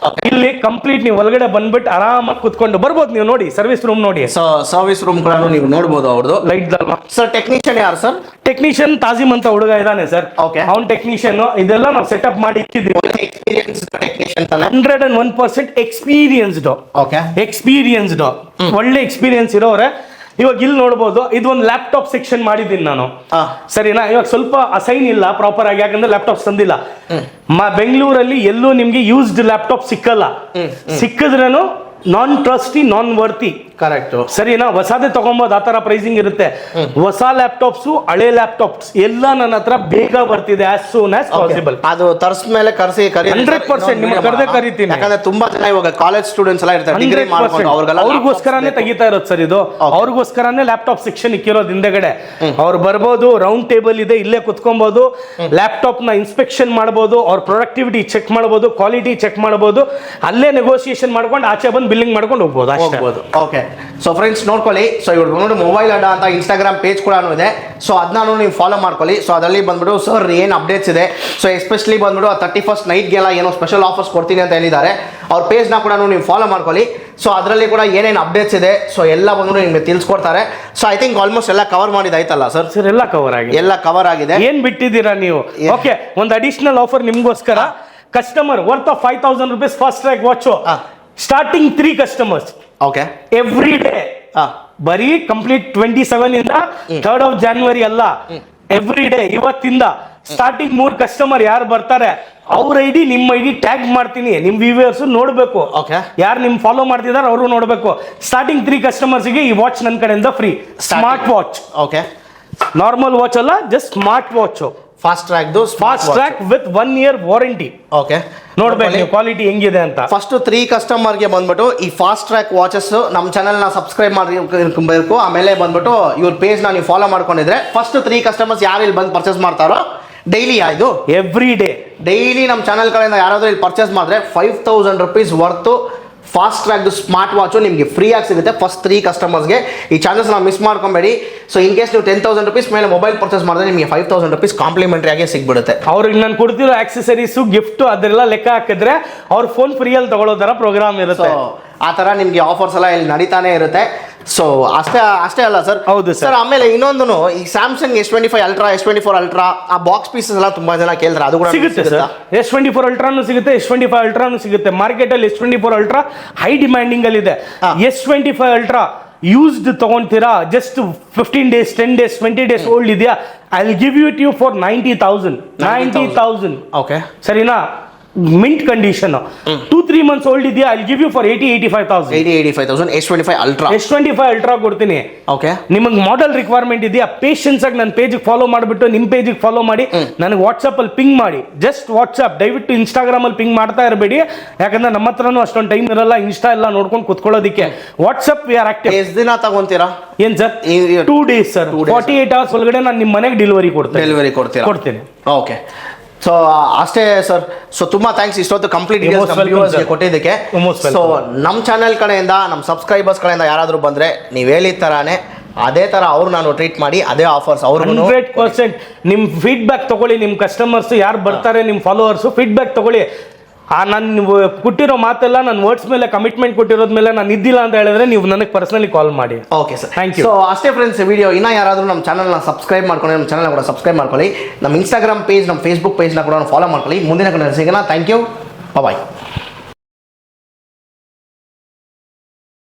ಇಲ್ಲಿ ಕಂಪ್ಲೀಟ್. ನೀವು ಒಳಗಡೆ ಬಂದ್ಬಿಟ್ಟು ಆರಾಮಾಗಿ ಕುತ್ಕೊಂಡು ಬರ್ಬೋದು. ನೀವು ನೋಡಿ ಸರ್ವಿಸ್ ರೂಮ್ ನೋಡಿ. ಸರ್ವಿಸ್ ರೂಮ್ ಕೂಡ ನೀವು ನೋಡಬಹುದು. ಅವ್ರದ್ದು ಲೈಟ್ ಸರ್. ಟೆಕ್ನಿಷಿಯನ್ ಯಾರು ಸರ್? ಟೆಕ್ನಿಷಿಯನ್ ತಾಜಿಮ್ ಅಂತ ಹುಡುಗ ಇದಾನೆ ಸರ್. ಓಕೆ, ಅವ್ನ್ ಟೆಕ್ನಿಷಿಯನ್. ಇದೆಲ್ಲ ನಾವು ಸೆಟಪ್ ಮಾಡಿ ಇಟ್ಟಿದ್ದೀವಿ. 101% ಎಕ್ಸ್ಪೀರಿಯನ್ಸ್ಡ್. ಓಕೆ, ಎಕ್ಸ್ಪೀರಿಯನ್ಸ್ಡ್, ಒಳ್ಳೆ ಎಕ್ಸ್ಪೀರಿಯನ್ಸ್ ಇರೋರೆ. ಇವಾಗ ಇಲ್ಲಿ ನೋಡಬಹುದು, ಇದು ಒಂದು ಲ್ಯಾಪ್ಟಾಪ್ ಸೆಕ್ಷನ್ ಮಾಡಿದ್ದೀನಿ ನಾನು. ಸರಿನಾ? ಇವಾಗ ಸ್ವಲ್ಪ ಅಸೈನ್ ಇಲ್ಲ ಪ್ರಾಪರ್ ಆಗಿ, ಯಾಕಂದ್ರೆ ಲ್ಯಾಪ್ಟಾಪ್ ತಂದಿಲ್ಲ. ಬೆಂಗಳೂರಲ್ಲಿ ಎಲ್ಲೂ ನಿಮ್ಗೆ ಯೂಸ್ಡ್ ಲ್ಯಾಪ್ಟಾಪ್ ಸಿಕ್ಕಲ್ಲ. ಸಿಕ್ಕಿದ್ರೇನು ನಾನ್ ಟ್ರಸ್ಟಿ, ನಾನ್ ವರ್ತಿ. ಕರೆಕ್ಟ್. ಸರಿನಾ? ಹೊಸದೇ ತಗೊಂಬೋದು, ಆ ತರ ಪ್ರೈಸಿಂಗ್ ಇರುತ್ತೆ. ಹೊಸ ಲ್ಯಾಪ್ಟಾಪ್ಸ್, ಹಳೆ ಲ್ಯಾಪ್ಟಾಪ್ಸ್ ಎಲ್ಲ ನನ್ನ ಹತ್ರ ಬೇಗ ಬರ್ತಿದೆ, ಆಸ್ ಸೂನ್ ಆಸ್ ಪಾಸಿಬಲ್. ಅದು ತರ್ಸ್ ಮೇಲೆ ಕರೆಸಿ 100% ನಿಮ್ಗೆ ಕರೆದೇ ಕರೀತೀನಿ. ಯಾಕಂದ್ರೆ ತುಂಬಾ ಜನ ಇವಾಗ ಕಾಲೇಜ್ ಸ್ಟೂಡೆಂಟ್ಸ್ ಎಲ್ಲ ಇರ್ತಾರೆ, ಡಿಗ್ರಿ ಮಾಡ್ಕೊಂಡು ಅವ್ರಿಗೋಸ್ಕರನೇ ತೆಗಿತಾ ಇರೋದು ಸರ್ ಇದು. ಅವ್ರಿಗೋಸ್ಕರನೇ ಲ್ಯಾಪ್ಟಾಪ್ ಸೆಕ್ಷನ್ ಇಕ್ಕಿರೋದು ಹಿಂದೆಗಡೆ. ಅವ್ರು ಬರ್ಬೋದು, ರೌಂಡ್ ಟೇಬಲ್ ಇದೆ, ಇಲ್ಲೇ ಕುತ್ಕೊಬಹುದು, ಲ್ಯಾಪ್ಟಾಪ್ ನ ಇನ್ಸ್ಪೆಕ್ಷನ್ ಮಾಡಬಹುದು, ಅವ್ರ ಪ್ರೊಡಕ್ಟಿವಿಟಿ ಚೆಕ್ ಮಾಡಬಹುದು, ಕ್ವಾಲಿಟಿ ಚೆಕ್ ಮಾಡಬಹುದು, ಅಲ್ಲೇ ನೆಗೋಸಿಯೇಷನ್ ಮಾಡ್ಕೊಂಡು ಆಚೆ ಬಂದು ಬಿಲ್ಲಿಂಗ್ ಮಾಡ್ಕೊಂಡು ಹೋಗ್ಬೋದು ಅಷ್ಟೇ. ಓಕೆ, ಸೊ ಫ್ರೆಂಡ್ಸ್ ನೋಡ್ಕೊಳ್ಳಿ. ಸೊ ಇವ್ರು ನೋಡಿ ಮೊಬೈಲ್ ಅಡ್ಡ ಅಂತ ಇನ್ಸ್ಟಾಗ್ರಾಮ್ ಪೇಜ್ ಕೂಡ ಇದೆ. ಸೊ ಅದನ್ನ ನೀವು ಫಾಲೋ ಮಾಡ್ಕೊಳ್ಳಿ. ಸೊ ಅದರಲ್ಲಿ ಬಂದ್ಬಿಟ್ಟು ಸರ್ ಏನು ಅಪ್ಡೇಟ್ಸ್ ಇದೆ, ಸೊ ಎಸ್ಪೆಷಲಿ ಬಂದ್ಬಿಟ್ಟು 31st ನೈಟ್ಗೆಲ್ಲ ಏನೋ ಸ್ಪೆಷಲ್ ಆಫರ್ಸ್ ಕೊಡ್ತೀನಿ ಅಂತ ಹೇಳಿದ್ದಾರೆ. ಅವ್ರ ಪೇಜ್ನ ಕೂಡ ನೀವು ಫಾಲೋ ಮಾಡ್ಕೊಳ್ಳಿ. ಸೊ ಅದರಲ್ಲಿ ಕೂಡ ಏನೇನು ಅಪ್ಡೇಟ್ಸ್ ಇದೆ, ಸೊ ಎಲ್ಲ ಬಂದ್ಬಿಟ್ಟು ನಿಮಗೆ ತಿಳಿಸ್ಕೊಡ್ತಾರೆ. ಸೊ ಐ ಥಿಂಕ್ ಆಲ್ಮೋಸ್ಟ್ ಎಲ್ಲ ಕವರ್ ಮಾಡಿದಾಯ್ತಲ್ಲ ಸರ್? ಸರ್ ಎಲ್ಲ ಕವರ್ ಆಗಿದೆ. ಏನ್ ಬಿಟ್ಟಿದ್ದೀರಾ ನೀವು? ಓಕೆ, ಒಂದು ಅಡಿಷನಲ್ ಆಫರ್ ನಿಮ್ಗೋಸ್ಕರ. Customer worth of 5000 rupees fast track watch, starting 3 customers. Okay, every day. ಬರೀ ಕಂಪ್ಲೀಟ್ 27 ಇಂದ 3rd of January ಅಲ್ಲ, ಎವ್ರಿ ಡೇ. ಇವತ್ತಿಂದ ಸ್ಟಾರ್ಟಿಂಗ್ 3 ಕಸ್ಟಮರ್ ಯಾರು ಬರ್ತಾರೆ ಅವ್ರ ಐಡಿ ನಿಮ್ಮ ಐಡಿ ಟ್ಯಾಗ್ ಮಾಡ್ತೀನಿ. ನಿಮ್ ವ್ಯೂವರ್ಸ್ ನೋಡ್ಬೇಕು, ಯಾರು ನಿಮ್ ಫಾಲೋ ಮಾಡ್ತಿದಾರೆ ಅವರು ನೋಡ್ಬೇಕು. ಸ್ಟಾರ್ಟಿಂಗ್ 3 customers ಗೆ ಈ ವಾಚ್ ನನ್ನ ಕಡೆಯಿಂದ free. Smart watch. Okay, normal watch ಅಲ್ಲ, just smart watch. Fastrack with 1 year warranty. Okay, ನೋಡ್ಬೇಕು ಕ್ವಾಲಿಟಿ ಹೆಂಗಿದೆ ಅಂತ. ಫಸ್ಟ್ 3 ಕಸ್ಟಮರ್ಗೆ ಬಂದ್ಬಿಟ್ಟು ಈ ಫಾಸ್ಟ್ ಟ್ರ್ಯಾಕ್ ವಾಚಸ್ ನಮ್ಮ ಚಾನಲ್ನ ಸಬ್ಸ್ಕ್ರೈಬ್ ಮಾಡಿರ್ಬೇಕು. ಆಮೇಲೆ ಬಂದ್ಬಿಟ್ಟು ಇವ್ರ ಪೇಜ್ನ ನೀವು ಫಾಲೋ ಮಾಡ್ಕೊಂಡಿದ್ರೆ ಫಸ್ಟ್ 3 customers ಯಾರು ಇಲ್ಲಿ ಬಂದು ಪರ್ಚೇಸ್ ಮಾಡ್ತಾರೋ ಡೈಲಿ, ಇದು ಎವ್ರಿ ಡೇ ಡೈಲಿ ನಮ್ಮ ಚಾನಲ್ ಕಡೆಯಿಂದ ಯಾರಾದರೂ ಇಲ್ಲಿ ಪರ್ಚೇಸ್ ಮಾಡಿದ್ರೆ 5000 rupees ವರ್ತು ಫಾಸ್ಟ್ ಟ್ರ್ಯಾಕ್ ಸ್ಮಾರ್ಟ್ ವಾಚು ನಿಮಗೆ ಫ್ರೀ ಆಗಿ ಸಿಗುತ್ತೆ ಫಸ್ಟ್ 3 customers-ಗೆ. ಈ ಚಾನ್ಸಸ್ ನಾವು ಮಿಸ್ ಮಾಡ್ಕೊಬೇಡಿ. ಸೊ ಇನ್ ಕೇಸ್ ನೀವು 10,000 rupees ಮೇಲೆ ಮೊಬೈಲ್ ಪರ್ಚೇಸ್ ಮಾಡಿದ್ರೆ ನಿಮಗೆ 5000 rupees ಕಾಂಪ್ಲಿಮೆಂಟರಿ ಆಗಿ ಸಿಗ್ಬಿಡುತ್ತೆ. ಅವ್ರಿಗೆ ನಾನು ಕೊಡ್ತಿರೋ ಆಕ್ಸೆಸರೀಸು, ಗಿಫ್ಟ್ ಅದೆಲ್ಲ ಲೆಕ್ಕ ಹಾಕಿದ್ರೆ ಅವ್ರ ಫೋನ್ ಫ್ರೀಯಲ್ಲಿ ತಗೊಳ್ಳೋ ಥರ ಪ್ರೋಗ್ರಾಮ್ ಇರುತ್ತೆ. ಆ ಥರ ನಿಮಗೆ ಆಫರ್ಸ್ ಎಲ್ಲ ಇಲ್ಲಿ ನಡೀತಾನೆ ಇರುತ್ತೆ. ಸೊ ಅಷ್ಟೇ ಅಲ್ಲ ಸರ್? ಹೌದು ಸರ್. ಆಮೇಲೆ ಇನ್ನೊಂದು, ಈ Samsung S25 Ultra, S24 Ultra ಆ ಬಾಕ್ಸ್ ಪೀಸಸ್ ಎಲ್ಲ ತುಂಬಾ ಜನ ಕೇಳ್ತಾರೆ, ಅದು ಕೂಡ ಸಿಗುತ್ತೆ ಸರ್. S24 Ultraನು ಸಿಗುತ್ತೆ, S25 Ultraನು ಸಿಗುತ್ತೆ. ಮಾರ್ಕೆಟ್ ಅಲ್ಲಿ S24 Ultra ಹೈ ಡಿಮ್ಯಾಂಡಿಂಗ್ ಅಲ್ಲಿ ಇದೆ. S25 Ultra ಯೂಸ್ಡ್ ತಗೊಂತೀರಾ, just 15 days 10 days 20 days old ಇದೆಯಾ, I will give you it you for 90,000. Okay, ಸರಿನಾ? Mint condition. 2-3 months ಓಲ್ಡ್ ಇದೆಯಾ, I give you for 80,000 S25 Ultra. S25 Ultra ಕೊಡ್ತೀನಿ. ಓಕೆ, ನಿಮಗೆ ಮಾಡೆಲ್ ರಿಕ್ವೈರ್ಮೆಂಟ್ ಇದೆಯಾ, ಪೇಷನ್ಸ್ ಆಗಿ ನನ್ನ ಪೇಜಿಗೆ ಫಾಲೋ ಮಾಡಿಬಿಟ್ಟು ನಿಮ್ಮ ಪೇಜಿಗೆ ಫಾಲೋ ಮಾಡಿ ನನಗೆ ವಾಟ್ಸಪ್ ಅಲ್ಲಿ ಪಿಂಗ್ ಮಾಡಿ. ಜಸ್ಟ್ ವಾಟ್ಸಪ್, ದಯವಿಟ್ಟು ಇನ್ಸ್ಟಾಗ್ರಾಮ್ ಅಲ್ಲಿ ಪಿಂಗ್ ಮಾಡ್ತಾ ಇರಬೇಡಿ, ಯಾಕಂದ್ರೆ ನಮ್ಮ ಹತ್ರನೂ ಅಷ್ಟೊಂದು ಟೈಮ್ ಇರಲ್ಲ ಇನ್ಸ್ಟಾ ಎಲ್ಲ ನೋಡ್ಕೊಂಡು ಕುತ್ಕೊಳ್ಳೋದಕ್ಕೆ. WhatsApp we are active. ಎಷ್ಟು ದಿನ ತಗೊಂತೀರಾ? ಏನ್ ಸರ್? 2 days sir. 48 hours ಒಳಗಡೆ ನಾನು ನಿಮ್ಮ ಮನೆಗೆ ಡೆಲಿವರಿ ಕೊಡ್ತೀನಿ. ಓಕೆ, ಸೊ ಅಷ್ಟೇ ಸರ್. ಸೊ ತುಂಬಾ ಥ್ಯಾಂಕ್ಸ್ ಇಷ್ಟೊತ್ತು ಕಂಪ್ಲೀಟ್ ಕೊಟ್ಟಿದ್ದಕ್ಕೆ. ಸೊ ನಮ್ಮ ಚಾನೆಲ್ ಕಡೆಯಿಂದ, ನಮ್ಮ ಸಬ್ಸ್ಕ್ರೈಬರ್ಸ್ ಕಡೆಯಿಂದ ಯಾರಾದರೂ ಬಂದರೆ ನೀವು ಹೇಳಿದ ಥರನೇ ಅದೇ ಥರ ಅವ್ರು ನಾನು ಟ್ರೀಟ್ ಮಾಡಿ ಅದೇ ಆಫರ್ಸ್ ಅವ್ರು 100% ನಿಮ್ಮ ಫೀಡ್ಬ್ಯಾಕ್ ತಗೊಳ್ಳಿ. ನಿಮ್ಮ ಕಸ್ಟಮರ್ಸ್ ಯಾರು ಬರ್ತಾರೆ, ನಿಮ್ಮ ಫಾಲೋವರ್ಸು ಫೀಡ್ಬ್ಯಾಕ್ ತಗೊಳ್ಳಿ. ನಾನು ಕೊಟ್ಟಿರೋ ಮಾತೆಲ್ಲ ನನ್ನ ವರ್ಡ್ಸ್ ಮೇಲೆ ಕಮಿಟ್ಮೆಂಟ್ ಕೊಟ್ಟಿರೋದ್ ಮೇಲೆ ನಾನು ಇದ್ದಿಲ್ಲ ಅಂತ ಹೇಳಿದ್ರೆ ನೀವು ನನಗೆ ಪರ್ಸನಲಿ ಕಾಲ್ ಮಾಡಿ. Okay sir, thank you. So ಅಷ್ಟೇ ಫ್ರೆಂಡ್ಸ್, ವಿಡಿಯೋ ಇನ್ನೂ ಯಾರಾದರೂ ನಮ್ಮ ಚಾನಲ್ನ ಸಬ್ಸ್ಕ್ರೈಬ್ ಮಾಡ್ಕೊಂಡು ನಮ್ಮ ಚಾನಲ್ನ ಕೂಡ ಸಬ್ಸ್ಕ್ರೈಬ್ ಮಾಡ್ಕೊಳ್ಳಿ. ನಮ್ಮ ಇನ್ಸ್ಟಾಗ್ರಾಮ್ ಪೇಜ್, ನಮ್ಮ ಫೇಸ್ಬುಕ್ ಪೇಜ್ನ ಕೂಡ ಫಾಲೋ ಮಾಡ್ಕೊಳ್ಳಿ. ಮುಂದಿನ ಕಡೆ ಸಿಗೋಣ. Thank you, bye.